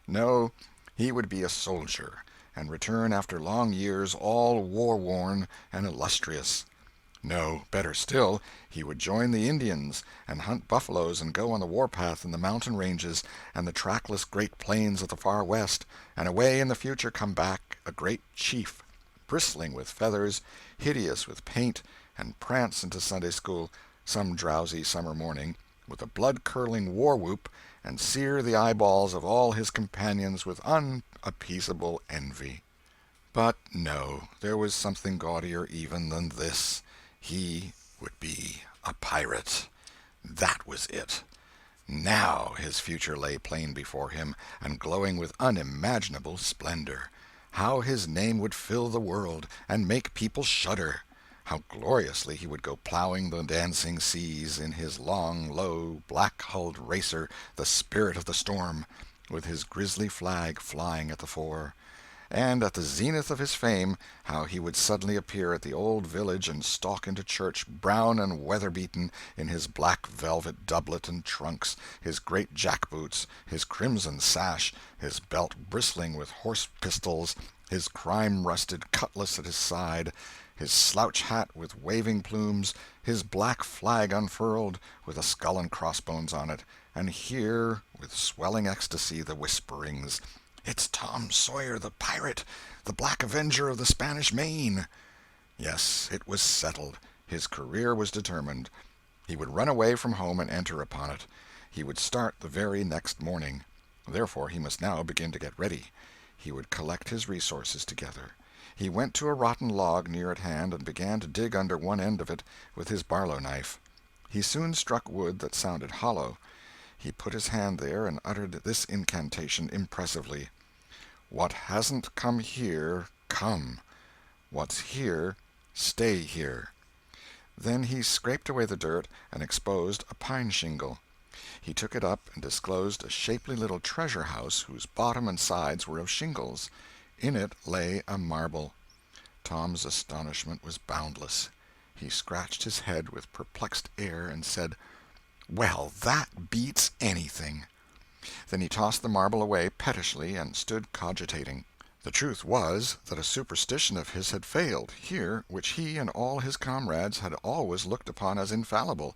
No, he would be a soldier, and return after long years all war-worn and illustrious. No, better still, he would join the Indians, and hunt buffaloes and go on the warpath in the mountain ranges and the trackless great plains of the far west, and away in the future come back a great chief, bristling with feathers, hideous with paint, and prance into Sunday school some drowsy summer morning, with a blood-curdling war-whoop, and sear the eyeballs of all his companions with unappeasable envy. But no, there was something gaudier even than this. He would be a pirate. That was it. Now his future lay plain before him, and glowing with unimaginable splendor. How his name would fill the world, and make people shudder! How gloriously he would go plowing the dancing seas in his long, low, black-hulled racer, the Spirit of the Storm, with his grisly flag flying at the fore. And at the zenith of his fame, how he would suddenly appear at the old village and stalk into church, brown and weather-beaten, in his black velvet doublet and trunks, his great jack-boots, his crimson sash, his belt bristling with horse-pistols, his crime-rusted cutlass at his side, his slouch hat with waving plumes, his black flag unfurled, with a skull and crossbones on it, and hear, with swelling ecstasy, the whisperings, "It's Tom Sawyer the pirate, the Black Avenger of the Spanish Main." Yes, it was settled. His career was determined. He would run away from home and enter upon it. He would start the very next morning. Therefore he must now begin to get ready. He would collect his resources together. He went to a rotten log near at hand and began to dig under one end of it with his barlow knife. He soon struck wood that sounded hollow. He put his hand there and uttered this incantation impressively: "What hasn't come here, come. What's here, stay here." Then he scraped away the dirt and exposed a pine shingle. He took it up and disclosed a shapely little treasure-house whose bottom and sides were of shingles. In it lay a marble. Tom's astonishment was boundless. He scratched his head with perplexed air and said, "Well, that beats anything." Then he tossed the marble away pettishly and stood cogitating. The truth was that a superstition of his had failed, here, which he and all his comrades had always looked upon as infallible.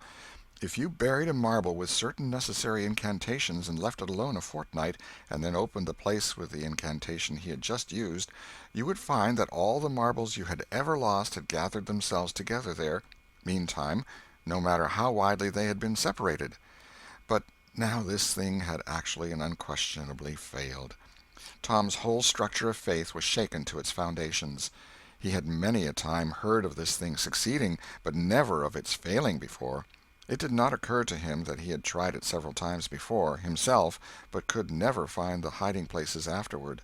If you buried a marble with certain necessary incantations and left it alone a fortnight, and then opened the place with the incantation he had just used, you would find that all the marbles you had ever lost had gathered themselves together there, meantime, no matter how widely they had been separated. But now this thing had actually and unquestionably failed. Tom's whole structure of faith was shaken to its foundations. He had many a time heard of this thing succeeding, but never of its failing before. It did not occur to him that he had tried it several times before, himself, but could never find the hiding-places afterward.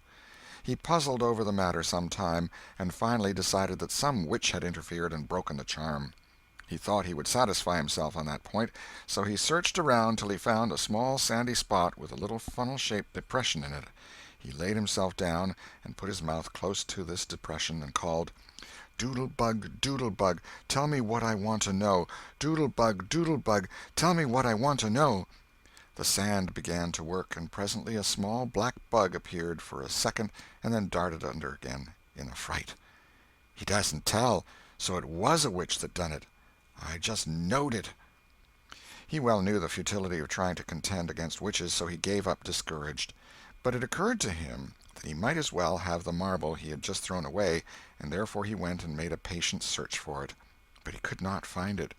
He puzzled over the matter some time, and finally decided that some witch had interfered and broken the charm. He thought he would satisfy himself on that point, so he searched around till he found a small sandy spot with a little funnel-shaped depression in it. He laid himself down and put his mouth close to this depression and called, "Doodle-bug, doodle-bug, tell me what I want to know. Doodle-bug, doodle-bug, tell me what I want to know." The sand began to work, and presently a small black bug appeared for a second and then darted under again in a fright. "He doesn't tell, so it was a witch that done it. I just knowed it." He well knew the futility of trying to contend against witches, so he gave up discouraged. But it occurred to him that he might as well have the marble he had just thrown away, and therefore he went and made a patient search for it. But he could not find it.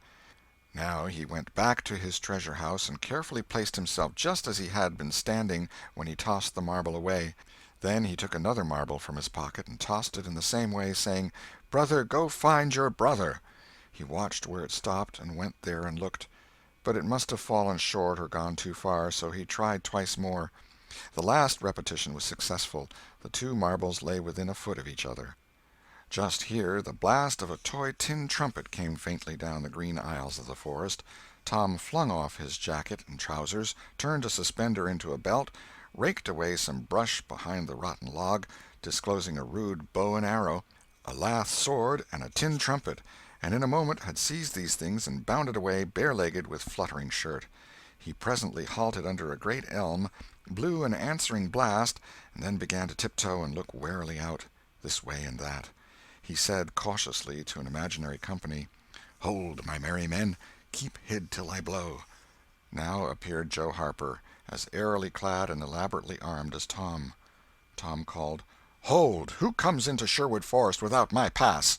Now he went back to his treasure-house and carefully placed himself just as he had been standing when he tossed the marble away. Then he took another marble from his pocket and tossed it in the same way, saying, "Brother, go find your brother." He watched where it stopped and went there and looked. But it must have fallen short or gone too far, so he tried twice more. The last repetition was successful. The two marbles lay within a foot of each other. Just here the blast of a toy tin trumpet came faintly down the green aisles of the forest. Tom flung off his jacket and trousers, turned a suspender into a belt, raked away some brush behind the rotten log, disclosing a rude bow and arrow, a lath sword, and a tin trumpet, and in a moment had seized these things and bounded away bare-legged with fluttering shirt. He presently halted under a great elm, blew an answering blast, and then began to tiptoe and look warily out, this way and that. He said cautiously to an imaginary company, "Hold, my merry men, keep hid till I blow." Now appeared Joe Harper, as airily clad and elaborately armed as Tom. Tom called, "Hold! Who comes into Sherwood Forest without my pass?"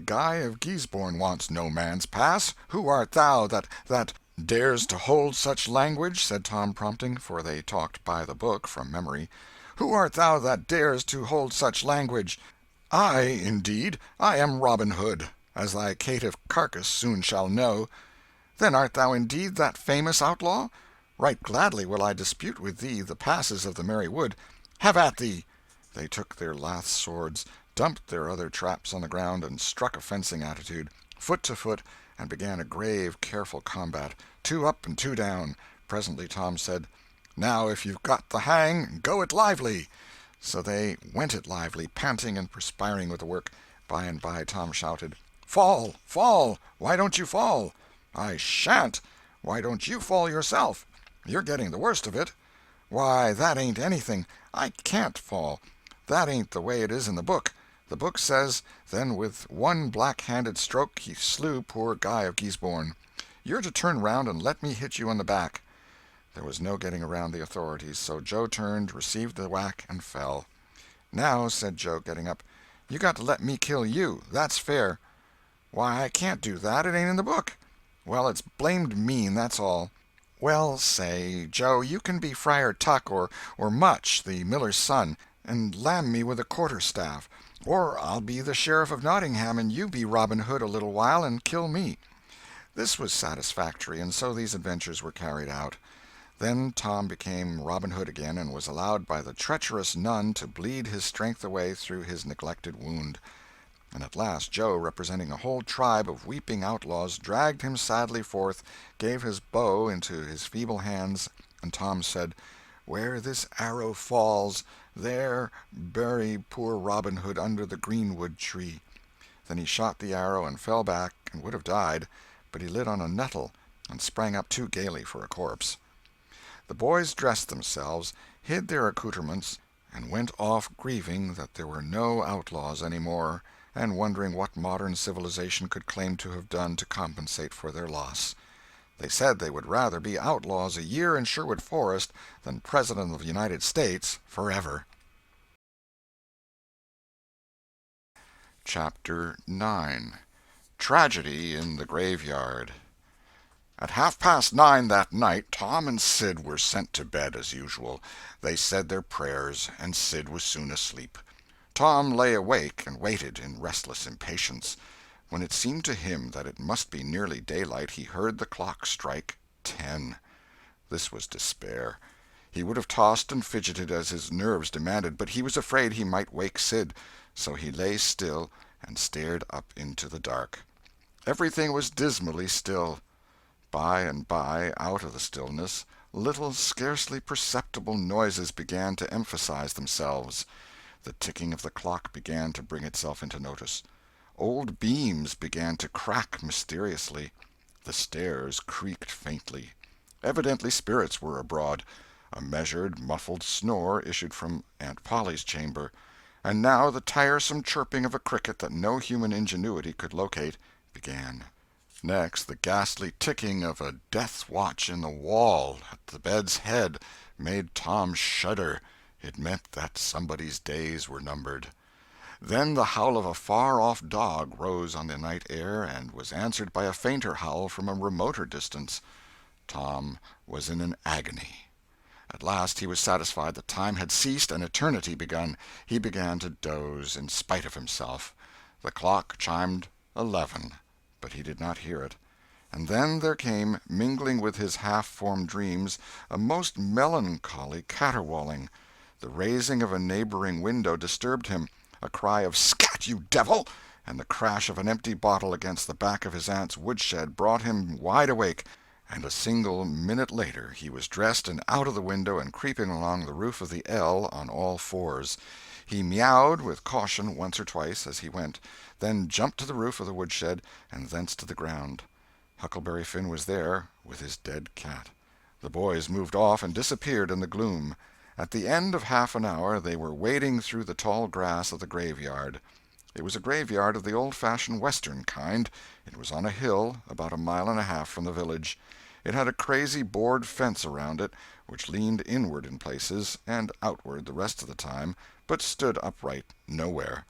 "Guy of Guisborne wants no man's pass. Who art thou that dares to hold such language?" said Tom, prompting, for they talked by the book from memory. "Who art thou that dares to hold such language?" "I, indeed. I am Robin Hood, as thy caitiff carcass soon shall know." "Then art thou indeed that famous outlaw? Right gladly will I dispute with thee the passes of the merry wood. Have at thee!" They took their lath swords, dumped their other traps on the ground, and struck a fencing attitude, foot to foot, and began a grave, careful combat, two up and two down. Presently Tom said, "Now if you've got the hang, go it lively." So they went it lively, panting and perspiring with the work. By and by Tom shouted, "Fall! Fall! Why don't you fall?" "I shan't." "Why don't you fall yourself? You're getting the worst of it." "Why, that ain't anything. I can't fall. That ain't the way it is in the book. The book says, then with one black-handed stroke he slew poor Guy of Guisborne. You're to turn round and let me hit you on the back." There was no getting around the authorities, so Joe turned, received the whack, and fell. "Now," said Joe, getting up, "you got to let me kill you. That's fair." "Why, I can't do that. It ain't in the book." "Well, it's blamed mean, that's all." "Well, say, Joe, you can be Friar Tuck or Much, the miller's son, and lam me with a quarter-staff. Or I'll be the Sheriff of Nottingham, and you be Robin Hood a little while and kill me." This was satisfactory, and so these adventures were carried out. Then Tom became Robin Hood again, and was allowed by the treacherous nun to bleed his strength away through his neglected wound. And at last Joe, representing a whole tribe of weeping outlaws, dragged him sadly forth, gave his bow into his feeble hands, and Tom said, "Where this arrow falls, there bury poor Robin Hood under the greenwood tree." Then he shot the arrow and fell back and would have died, but he lit on a nettle and sprang up too gaily for a corpse. The boys dressed themselves, hid their accoutrements, and went off grieving that there were no outlaws any more, and wondering what modern civilization could claim to have done to compensate for their loss. They said they would rather be outlaws a year in Sherwood Forest than President of the United States forever. Chapter 9. Tragedy in the Graveyard. At 9:30 that night, Tom and Sid were sent to bed as usual. They said their prayers, and Sid was soon asleep. Tom lay awake and waited in restless impatience. When it seemed to him that it must be nearly daylight, he heard the clock strike 10. This was despair. He would have tossed and fidgeted as his nerves demanded, but he was afraid he might wake Sid, so he lay still and stared up into the dark. Everything was dismally still. By and by, out of the stillness, little, scarcely perceptible noises began to emphasize themselves. The ticking of the clock began to bring itself into notice. Old beams began to crack mysteriously. The stairs creaked faintly. Evidently spirits were abroad. A measured, muffled snore issued from Aunt Polly's chamber. And now the tiresome chirping of a cricket that no human ingenuity could locate began. Next, the ghastly ticking of a death-watch in the wall at the bed's head made Tom shudder. It meant that somebody's days were numbered. Then the howl of a far-off dog rose on the night air and was answered by a fainter howl from a remoter distance. Tom was in an agony. At last he was satisfied that time had ceased and eternity begun. He began to doze in spite of himself. The clock chimed 11, but he did not hear it. And then there came, mingling with his half-formed dreams, a most melancholy caterwauling. The raising of a neighboring window disturbed him. A cry of "Scat, you devil!" and the crash of an empty bottle against the back of his aunt's woodshed brought him wide awake, and a single minute later he was dressed and out of the window and creeping along the roof of the L on all fours. He meowed with caution once or twice as he went, then jumped to the roof of the woodshed, and thence to the ground. Huckleberry Finn was there, with his dead cat. The boys moved off and disappeared in the gloom. At the end of half an hour they were wading through the tall grass of the graveyard. It was a graveyard of the old-fashioned Western kind. It was on a hill, about a mile and a half from the village. It had a crazy board fence around it, which leaned inward in places, and outward the rest of the time, but stood upright nowhere.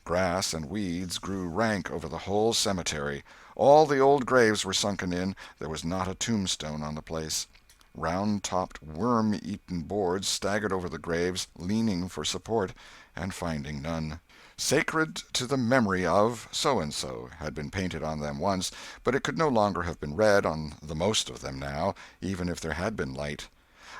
Grass and weeds grew rank over the whole cemetery. All the old graves were sunken in. There was not a tombstone on the place. Round-topped, worm-eaten boards staggered over the graves, leaning for support, and finding none. "Sacred to the memory of so-and-so" had been painted on them once, but it could no longer have been read on the most of them now, even if there had been light.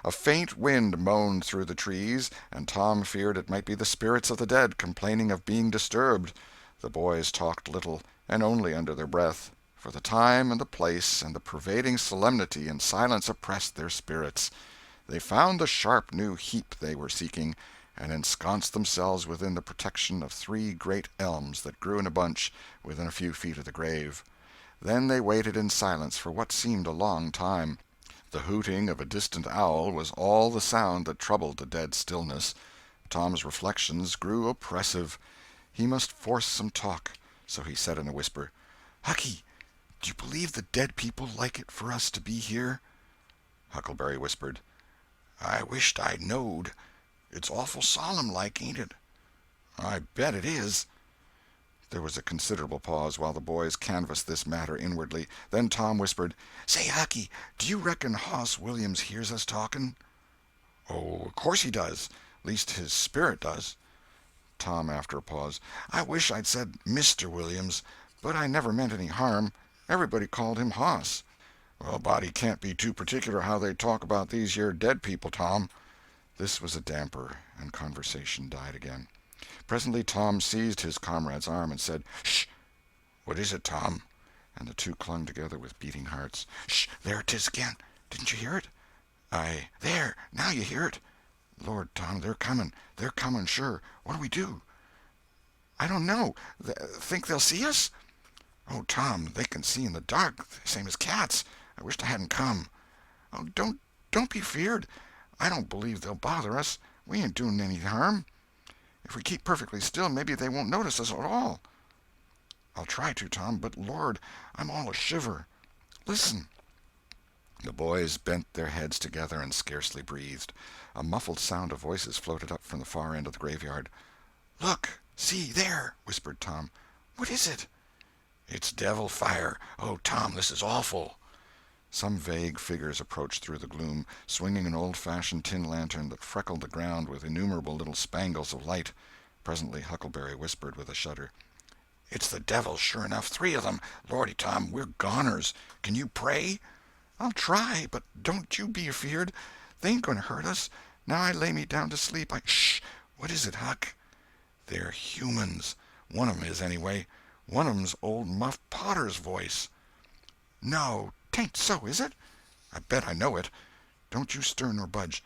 A faint wind moaned through the trees, and Tom feared it might be the spirits of the dead complaining of being disturbed. The boys talked little, and only under their breath, for the time and the place and the pervading solemnity and silence oppressed their spirits. They found the sharp new heap they were seeking, and ensconced themselves within the protection of 3 great elms that grew in a bunch within a few feet of the grave. Then they waited in silence for what seemed a long time. The hooting of a distant owl was all the sound that troubled the dead stillness. Tom's reflections grew oppressive. He must force some talk, so he said in a whisper, "Hucky, do you believe the dead people like it for us to be here?" Huckleberry whispered, "I wisht I knowed. It's awful solemn like, ain't it?" "I bet it is." There was a considerable pause while the boys canvassed this matter inwardly. Then Tom whispered, "Say, Hucky, do you reckon Hoss Williams hears us talking?" "Oh, of course he does. Least his spirit does." Tom, after a pause, "I wish I'd said Mr. Williams, but I never meant any harm. Everybody called him Hoss." "Well, a body can't be too particular how they talk about these here dead people, Tom." This was a damper, and conversation died again. Presently Tom seized his comrade's arm and said, "Shh!" "What is it, Tom?" And the two clung together with beating hearts. "Shh! There 'tis again. Didn't you hear it?" "There! Now you hear it." "Lord, Tom, they're coming. They're coming, sure. What'll we do?" "I don't know. Think they'll see us?" "Oh, Tom, they can see in the dark, same as cats. I wisht I hadn't come." "Oh, don't be feared. I don't believe they'll bother us. We ain't doing any harm. If we keep perfectly still, maybe they won't notice us at all." "I'll try to, Tom, but Lord, I'm all a shiver. Listen." The boys bent their heads together and scarcely breathed. A muffled sound of voices floated up from the far end of the graveyard. "Look! See, there!" whispered Tom. "What is it?" "It's devil fire. Oh, Tom, this is awful." Some vague figures approached through the gloom, swinging an old-fashioned tin lantern that freckled the ground with innumerable little spangles of light. Presently Huckleberry whispered with a shudder, "It's the devil, sure enough. 3 of them. Lordy, Tom, we're goners. Can you pray?" "I'll try, but don't you be afeard. They ain't going to hurt us. Now I lay me down to sleep, Shh! What is it, Huck?" "They're humans. One of 'em is, anyway. One of 'em's old Muff Potter's voice." "No, 'tain't so, is it?" "I bet I know it. Don't you stir nor budge.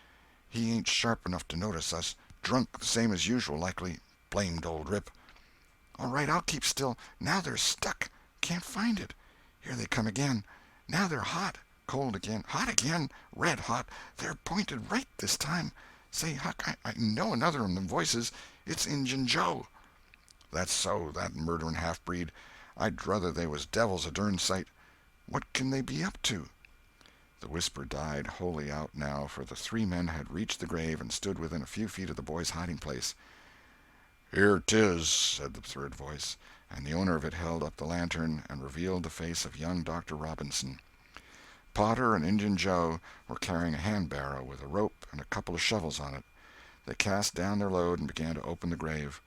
He ain't sharp enough to notice us. Drunk the same as usual, likely. Blamed old Rip." "All right, I'll keep still. Now they're stuck. Can't find it. Here they come again. Now they're hot. Cold again. Hot again. Red hot. They're pointed right this time. Say, Huck, I know another of them voices. It's Injun Joe." "That's so, that murdering half-breed. I'd druther they was devils a dern sight. What can they be up to?" The whisper died wholly out now, for the 3 men had reached the grave and stood within a few feet of the boys' hiding-place. "Here 'tis," said the third voice, and the owner of it held up the lantern and revealed the face of young Dr. Robinson. Potter and Injun Joe were carrying a hand-barrow with a rope and a couple of shovels on it. They cast down their load and began to open the grave.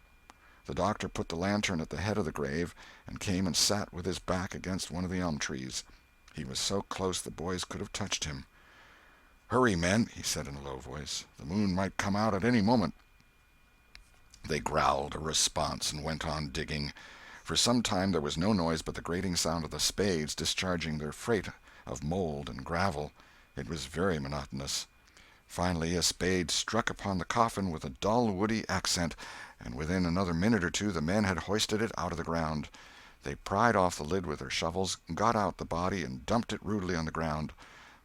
The doctor put the lantern at the head of the grave and came and sat with his back against one of the elm trees. He was so close the boys could have touched him. "Hurry, men," he said in a low voice. "The moon might come out at any moment." They growled a response and went on digging. For some time there was no noise but the grating sound of the spades discharging their freight of mold and gravel. It was very monotonous. Finally a spade struck upon the coffin with a dull woody accent, and within another minute or two the men had hoisted it out of the ground. They pried off the lid with their shovels, got out the body, and dumped it rudely on the ground.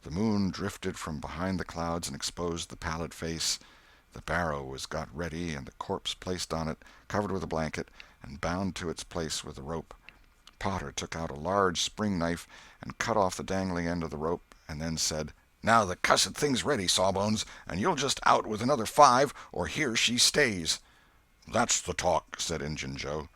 The moon drifted from behind the clouds and exposed the pallid face. The barrow was got ready and the corpse placed on it, covered with a blanket, and bound to its place with a rope. Potter took out a large spring knife and cut off the dangling end of the rope, and then said, "Now the cussed thing's ready, Sawbones, and you'll just out with another 5, or here she stays." "That's the talk," said Injun Joe.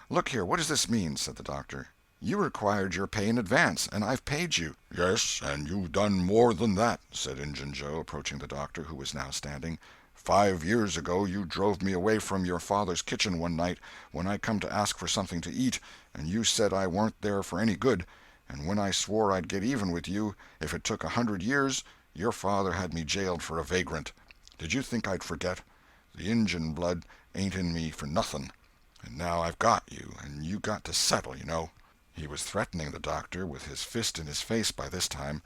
"Look here, what does this mean?" said the doctor. "You required your pay in advance, and I've paid you." "Yes, and you've done more than that," said Injun Joe, approaching the doctor, who was now standing. "5 years ago you drove me away from your father's kitchen one night when I come to ask for something to eat, and you said I warn't there for any good, and when I swore I'd get even with you if it took 100 years, your father had me jailed for a vagrant. Did you think I'd forget? The Injun blood ain't in me for nothing, and now I've got you, and you got to settle, you know." He was threatening the doctor, with his fist in his face by this time.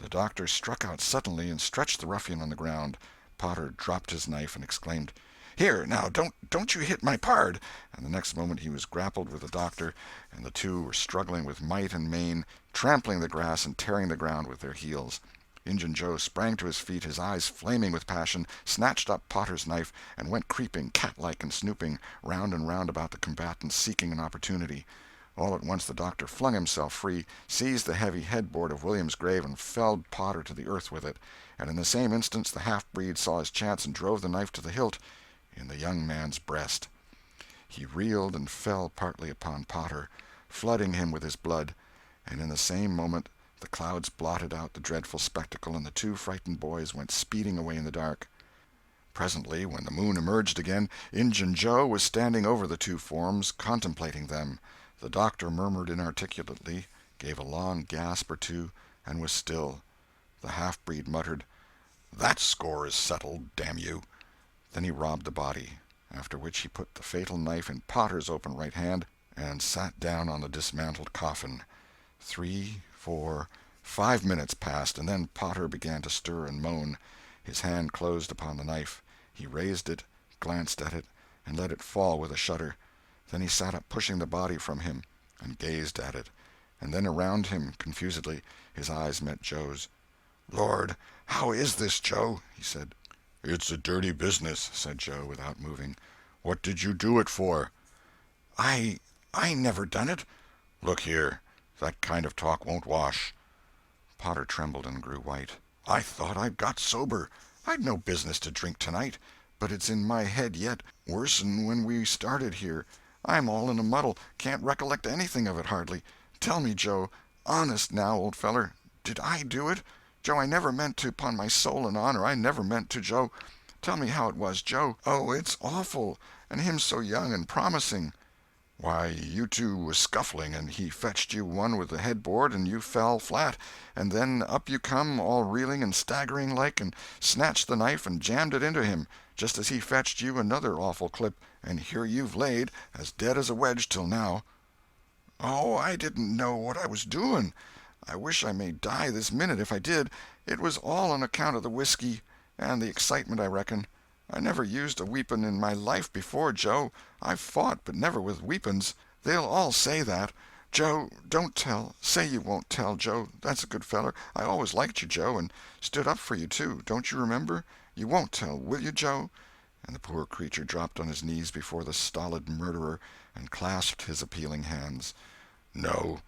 The doctor struck out suddenly and stretched the ruffian on the ground. Potter dropped his knife and exclaimed, "Here, now, don't you hit my pard!" And the next moment he was grappled with the doctor, and the two were struggling with might and main, trampling the grass and tearing the ground with their heels. Injun Joe sprang to his feet, his eyes flaming with passion, snatched up Potter's knife, and went creeping, cat-like and snooping, round and round about the combatants, seeking an opportunity. All at once the doctor flung himself free, seized the heavy headboard of William's grave, and felled Potter to the earth with it, and in the same instant the half-breed saw his chance and drove the knife to the hilt in the young man's breast. He reeled and fell partly upon Potter, flooding him with his blood, and in the same moment the clouds blotted out the dreadful spectacle, and the two frightened boys went speeding away in the dark. Presently, when the moon emerged again, Injun Joe was standing over the two forms, contemplating them. The doctor murmured inarticulately, gave a long gasp or two, and was still. The half-breed muttered, "That score is settled, damn you." Then he robbed the body, after which he put the fatal knife in Potter's open right hand and sat down on the dismantled coffin. 3, 4, 5 minutes passed, and then Potter began to stir and moan. His hand closed upon the knife. He raised it, glanced at it, and let it fall with a shudder. Then he sat up, pushing the body from him, and gazed at it, and then around him confusedly. His eyes met Joe's. "Lord, how is this, Joe?" he said. "It's a dirty business," said Joe, without moving. "What did you do it for?" I never done it." "Look here, that kind of talk won't wash." Potter trembled and grew white. "I thought I'd got sober. I'd no business to drink tonight, but it's in my head yet, worse'n when we started here. I'm all in a muddle, can't recollect anything of it hardly. Tell me, Joe, honest now, old feller, did I do it? Joe, I never meant to, 'pon my soul and honor, I never meant to, Joe. Tell me how it was, Joe. Oh, it's awful, and him so young and promising." "Why, you two was scuffling, and he fetched you one with the headboard, and you fell flat, and then up you come, all reeling and staggering like, and snatched the knife and jammed it into him, just as he fetched you another awful clip, and here you've laid, as dead as a wedge till now." "Oh, I didn't know what I was doing. I wish I may die this minute if I did. It was all on account of the whiskey, and the excitement, I reckon. I never used a weepon in my life before, Joe. I've fought, but never with weapons. They'll all say that. Joe, don't tell. Say you won't tell, Joe. That's a good feller. I always liked you, Joe, and stood up for you, too. Don't you remember? You won't tell, will you, Joe?" And the poor creature dropped on his knees before the stolid murderer and clasped his appealing hands. "No,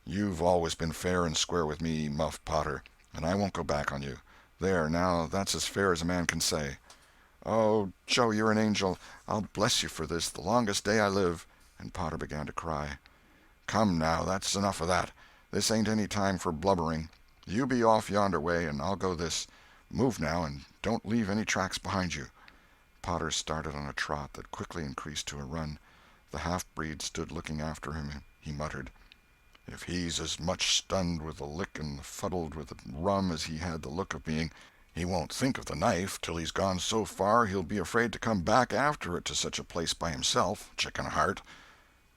you've always been fair and square with me, Muff Potter, and I won't go back on you. There, now, that's as fair as a man can say." "Oh, Joe, you're an angel. I'll bless you for this the longest day I live." And Potter began to cry. "Come, now, that's enough of that. This ain't any time for blubbering. You be off yonder way, and I'll go this. Move now, and don't leave any tracks behind you." Potter started on a trot that quickly increased to a run. The half-breed stood looking after him. He muttered, "If he's as much stunned with the lick and fuddled with the rum as he had the look of being, he won't think of the knife till he's gone so far he'll be afraid to come back after it to such a place by himself, chicken heart."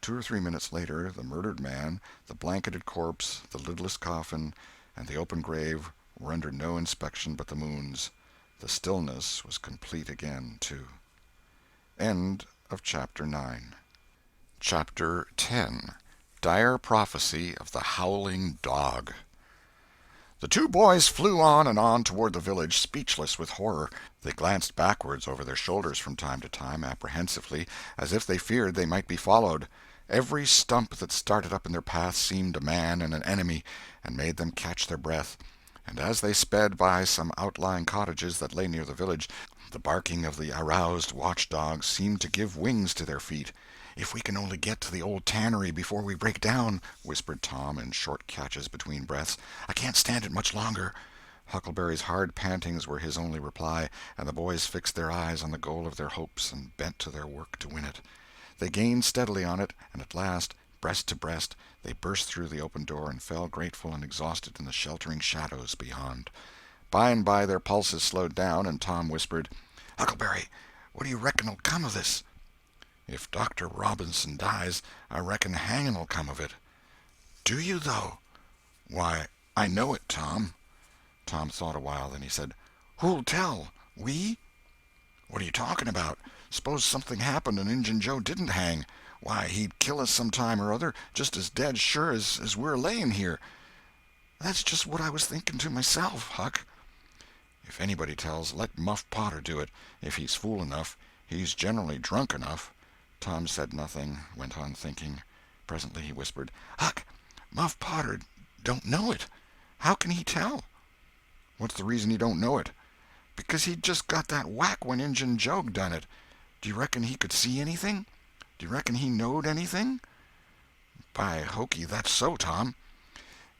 2 or 3 minutes later, the murdered man, the blanketed corpse, the lidless coffin, and the open grave were under no inspection but the moon's. The stillness was complete again, too. End of Chapter 9. Chapter 10. Dire Prophecy of the Howling Dog. The two boys flew on and on toward the village, speechless with horror. They glanced backwards over their shoulders from time to time, apprehensively, as if they feared they might be followed. Every stump that started up in their path seemed a man and an enemy, and made them catch their breath. And as they sped by some outlying cottages that lay near the village, the barking of the aroused watch-dogs seemed to give wings to their feet. "If we can only get to the old tannery before we break down," whispered Tom in short catches between breaths. "I can't stand it much longer." Huckleberry's hard pantings were his only reply, and the boys fixed their eyes on the goal of their hopes and bent to their work to win it. They gained steadily on it, and at last, breast to breast, they burst through the open door and fell grateful and exhausted in the sheltering shadows beyond. By and by their pulses slowed down, and Tom whispered, "Huckleberry, what do you reckon'll come of this?" "If Dr. Robinson dies, I reckon hanging'll come of it." "Do you, though?" "Why, I know it, Tom." Tom thought a while, then he said, "Who'll tell? We?" "What are you talking about? Suppose something happened and Injun Joe didn't hang. Why, he'd kill us some time or other, just as dead sure as we're laying here." "That's just what I was thinking to myself, Huck." "If anybody tells, let Muff Potter do it, if he's fool enough. He's generally drunk enough." Tom said nothing, went on thinking. Presently he whispered, "Huck, Muff Potter don't know it. How can he tell?" "What's the reason he don't know it?" "Because he just got that whack when Injun Joe done it. Do you reckon he could see anything? Do you reckon he knowed anything?" "By hokey, that's so, Tom."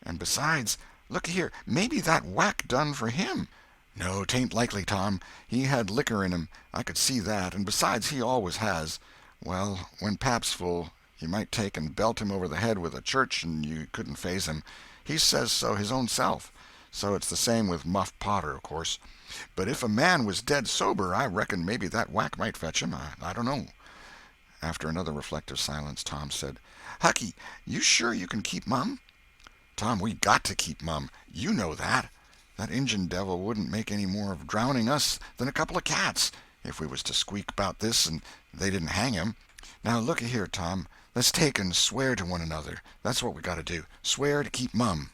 "And besides, look here, maybe that whack done for him." "No, 'tain't likely, Tom. He had liquor in him, I could see that, and besides he always has. Well, when pap's full, you might take and belt him over the head with a church and you couldn't faze him. He says so his own self. So it's the same with Muff Potter, of course. But if a man was dead sober, I reckon maybe that whack might fetch him. I don't know." After another reflective silence, Tom said, "Hucky, you sure you can keep mum?" "Tom, we got to keep mum. You know that. That Injun devil wouldn't make any more of drowning us than a couple of cats, if we was to squeak about this and they didn't hang him. Now, looky here, Tom, let's take and swear to one another. That's what we got to do. Swear to keep mum."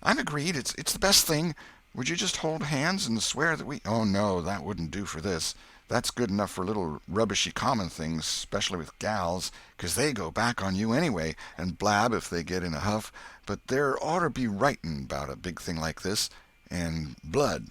"I'm agreed. It's the best thing. Would you just hold hands and swear that we—" "Oh, no, that wouldn't do for this. That's good enough for little rubbishy common things, especially with gals, 'cause they go back on you anyway, and blab if they get in a huff. But there oughter be writing about a big thing like this, and blood."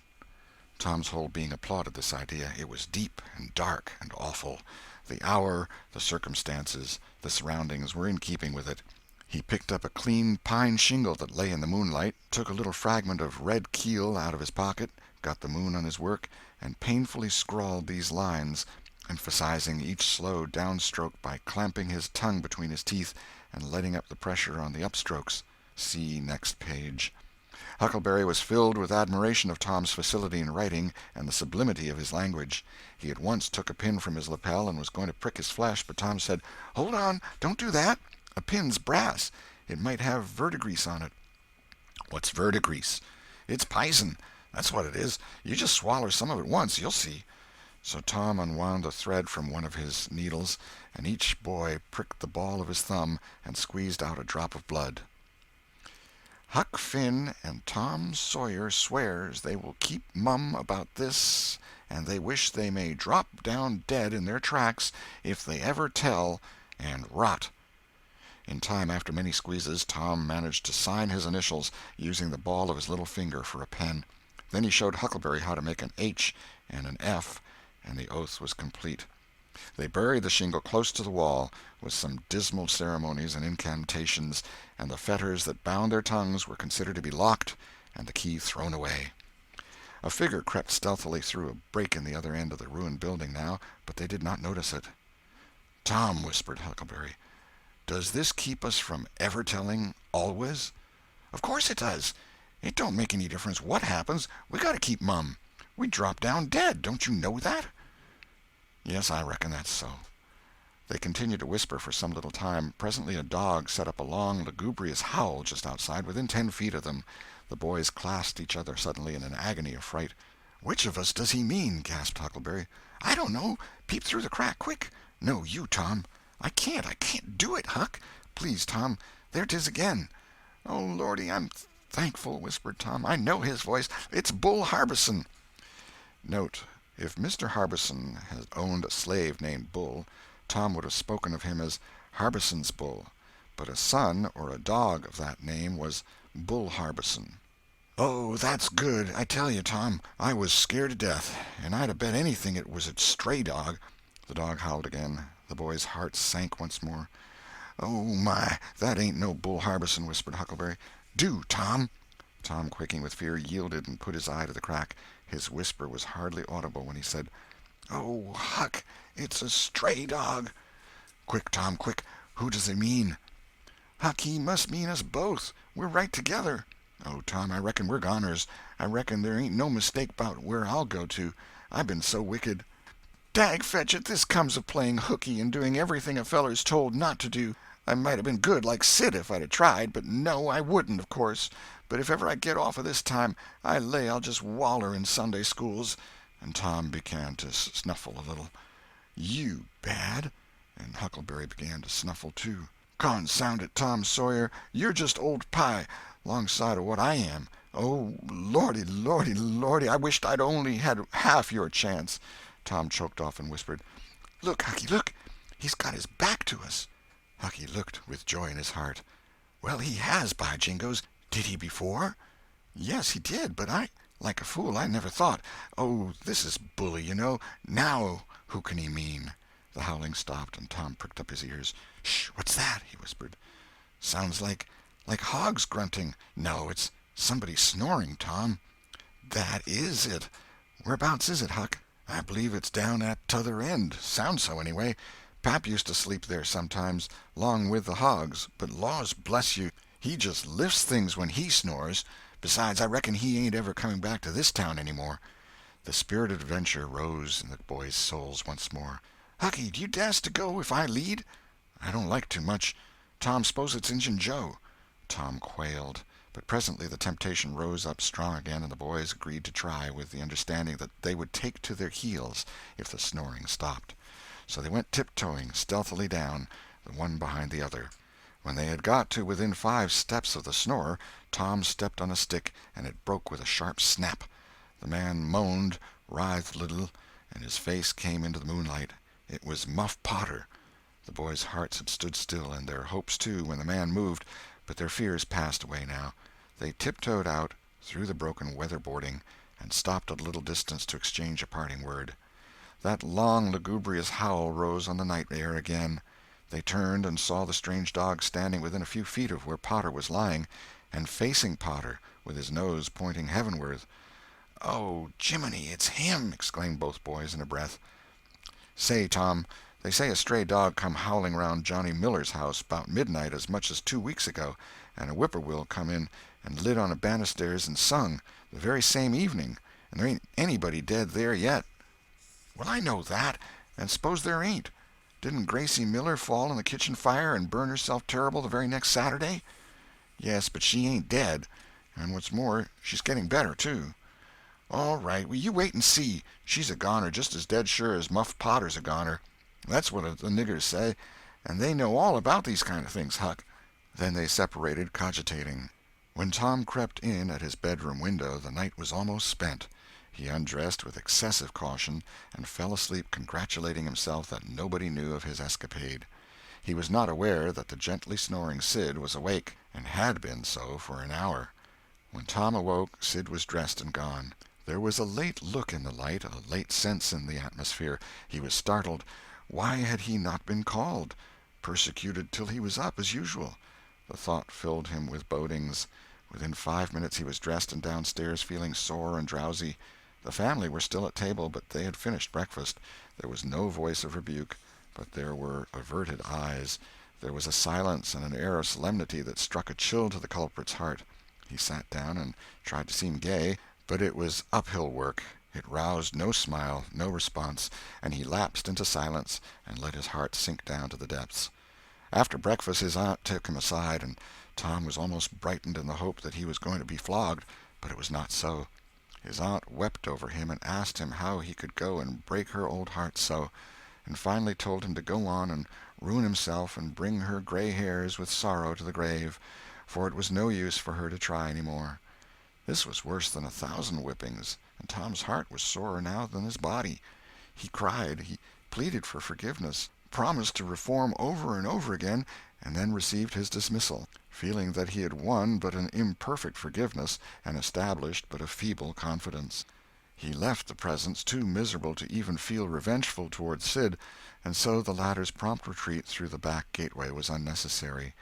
Tom's whole being applauded this idea. It was deep and dark and awful. The hour, the circumstances, the surroundings were in keeping with it. He picked up a clean pine shingle that lay in the moonlight, took a little fragment of red keel out of his pocket, got the moon on his work, and painfully scrawled these lines, emphasizing each slow downstroke by clamping his tongue between his teeth and letting up the pressure on the upstrokes. See next page. Huckleberry was filled with admiration of Tom's facility in writing and the sublimity of his language. He at once took a pin from his lapel and was going to prick his flesh, but Tom said, "Hold on, don't do that. A pin's brass. It might have verdigrease on it." "What's verdigrease?" "It's pison. That's what it is. You just swaller some of it once, you'll see." So Tom unwound a thread from one of his needles, and each boy pricked the ball of his thumb and squeezed out a drop of blood. "Huck Finn and Tom Sawyer swears they will keep mum about this, and they wish they may drop down dead in their tracks if they ever tell, and rot." In time, after many squeezes, Tom managed to sign his initials, using the ball of his little finger for a pen. Then he showed Huckleberry how to make an H and an F, and the oath was complete. They buried the shingle close to the wall, with some dismal ceremonies and incantations, and the fetters that bound their tongues were considered to be locked and the key thrown away. A figure crept stealthily through a break in the other end of the ruined building now, but they did not notice it. "Tom," whispered Huckleberry, "does this keep us from ever telling always?" "Of course it does. It don't make any difference what happens. We got to keep mum. We'd drop down dead. Don't you know that?" "Yes, I reckon that's so." They continued to whisper for some little time. Presently a dog set up a long, lugubrious howl just outside, within 10 feet of them. The boys clasped each other suddenly in an agony of fright. "Which of us does he mean?" gasped Huckleberry. "I don't know. Peep through the crack, quick. "No, you, Tom." I can't do it, Huck." "Please, Tom, there 'tis again." "Oh, Lordy, I'm thankful," whispered Tom. "I know his voice. It's Bull Harbison." Note: If Mr. Harbison had owned a slave named Bull, Tom would have spoken of him as Harbison's Bull, but a son or a dog of that name was Bull Harbison. "Oh, that's good. I tell you, Tom, I was scared to death, and I'd 'a bet anything it was a stray dog." The dog howled again. The boy's heart sank once more. "Oh, my, that ain't no Bull Harbison," whispered Huckleberry. "Do, Tom." Tom, quaking with fear, yielded and put his eye to the crack. His whisper was hardly audible when he said, "Oh, Huck, it's a stray dog." "Quick, Tom, quick. Who does he mean?" "Huck, he must mean us both. We're right together." "Oh, Tom, I reckon we're goners. I reckon there ain't no mistake 'bout where I'll go to. I've been so wicked." "Dag fetch it, this comes of playing hooky and doing everything a feller's told not to do. I might 'a been good like Sid if I'd 'a tried, but no, I wouldn't, of course. But if ever I get off of this time, I lay I'll just waller in Sunday schools." And Tom began to snuffle a little. "You bad?" And Huckleberry began to snuffle too. "Consound it, Tom Sawyer, you're just old pie, 'longside of what I am. Oh, Lordy, Lordy, Lordy, I wisht I'd only had half your chance." Tom choked off and whispered, "Look, Hucky, look! He's got his back to us." Hucky looked with joy in his heart. "Well, he has, by jingoes! Did he before?" "Yes, he did, but like a fool, I never thought. Oh, this is bully, you know. Now who can he mean?" The howling stopped, and Tom pricked up his ears. "Sh! What's that?" he whispered. "Sounds like hogs grunting. No, it's somebody snoring, Tom." "That is it. Whereabouts is it, Huck?" "I believe it's down at t'other end. Sounds so, anyway. Pap used to sleep there sometimes, 'long with the hogs, but laws bless you, he just lifts things when he snores. Besides, I reckon he ain't ever coming back to this town any more." The spirit of adventure rose in the boys' souls once more. "Hucky, do you dast to go if I lead?" "I don't like too much. Tom, s'pose it's Injun Joe." Tom quailed, but presently the temptation rose up strong again, and the boys agreed to try, with the understanding that they would take to their heels if the snoring stopped. So they went tiptoeing stealthily down, the one behind the other. When they had got to within 5 steps of the snorer, Tom stepped on a stick, and it broke with a sharp snap. The man moaned, writhed a little, and his face came into the moonlight. It was Muff Potter. The boys' hearts had stood still, and their hopes too, when the man moved, but their fears passed away now. They tiptoed out through the broken weatherboarding, and stopped at a little distance to exchange a parting word. That long, lugubrious howl rose on the night air again. They turned and saw the strange dog standing within a few feet of where Potter was lying, and facing Potter, with his nose pointing heavenward. "Oh, Jiminy, it's him!" exclaimed both boys in a breath. "Say, Tom, they say a stray dog come howling round Johnny Miller's house 'bout midnight as much as 2 weeks ago, and a whippoorwill come in and lit on a banisters and sung, the very same evening, and there ain't anybody dead there yet." "Well, I know that, and s'pose there ain't. Didn't Gracie Miller fall in the kitchen fire and burn herself terrible the very next Saturday?" "Yes, but she ain't dead, and what's more, she's getting better, too." "All right, well, you wait and see. She's a goner just as dead sure as Muff Potter's a goner. That's what the niggers say, and they know all about these kind of things, Huck." Then they separated, cogitating. When Tom crept in at his bedroom window, the night was almost spent. He undressed with excessive caution, and fell asleep congratulating himself that nobody knew of his escapade. He was not aware that the gently snoring Sid was awake, and had been so for an hour. When Tom awoke, Sid was dressed and gone. There was a late look in the light, a late sense in the atmosphere. He was startled. Why had he not been called? Persecuted till he was up, as usual. The thought filled him with bodings. Within 5 minutes he was dressed and downstairs, feeling sore and drowsy. The family were still at table, but they had finished breakfast. There was no voice of rebuke, but there were averted eyes. There was a silence and an air of solemnity that struck a chill to the culprit's heart. He sat down and tried to seem gay, but it was uphill work. It roused no smile, no response, and he lapsed into silence and let his heart sink down to the depths. After breakfast his aunt took him aside, and Tom was almost brightened in the hope that he was going to be flogged, but it was not so. His aunt wept over him and asked him how he could go and break her old heart so. and finally told him to go on and ruin himself and bring her gray hairs with sorrow to the grave, for it was no use for her to try any more. This was worse than 1,000 whippings, and Tom's heart was sorer now than his body. He cried, he pleaded for forgiveness, promised to reform over and over again, and then received his dismissal, feeling that he had won but an imperfect forgiveness and established but a feeble confidence. He left the presence too miserable to even feel revengeful toward Sid, and so the latter's prompt retreat through the back gateway was unnecessary.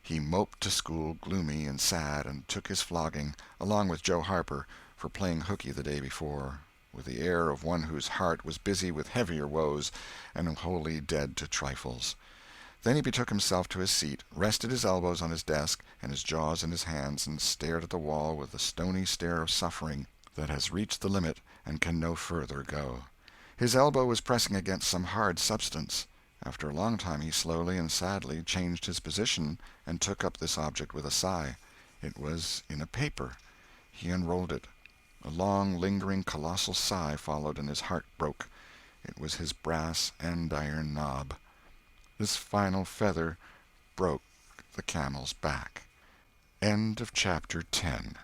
He moped to school gloomy and sad, and took his flogging, along with Joe Harper, for playing hooky the day before, with the air of one whose heart was busy with heavier woes and wholly dead to trifles. Then he betook himself to his seat, rested his elbows on his desk and his jaws in his hands, and stared at the wall with the stony stare of suffering that has reached the limit and can no further go. His elbow was pressing against some hard substance. After a long time he slowly and sadly changed his position and took up this object with a sigh. It was in a paper. He unrolled it. A long, lingering, colossal sigh followed, and his heart broke. It was his brass andiron knob. This final feather broke the camel's back. End of chapter 10.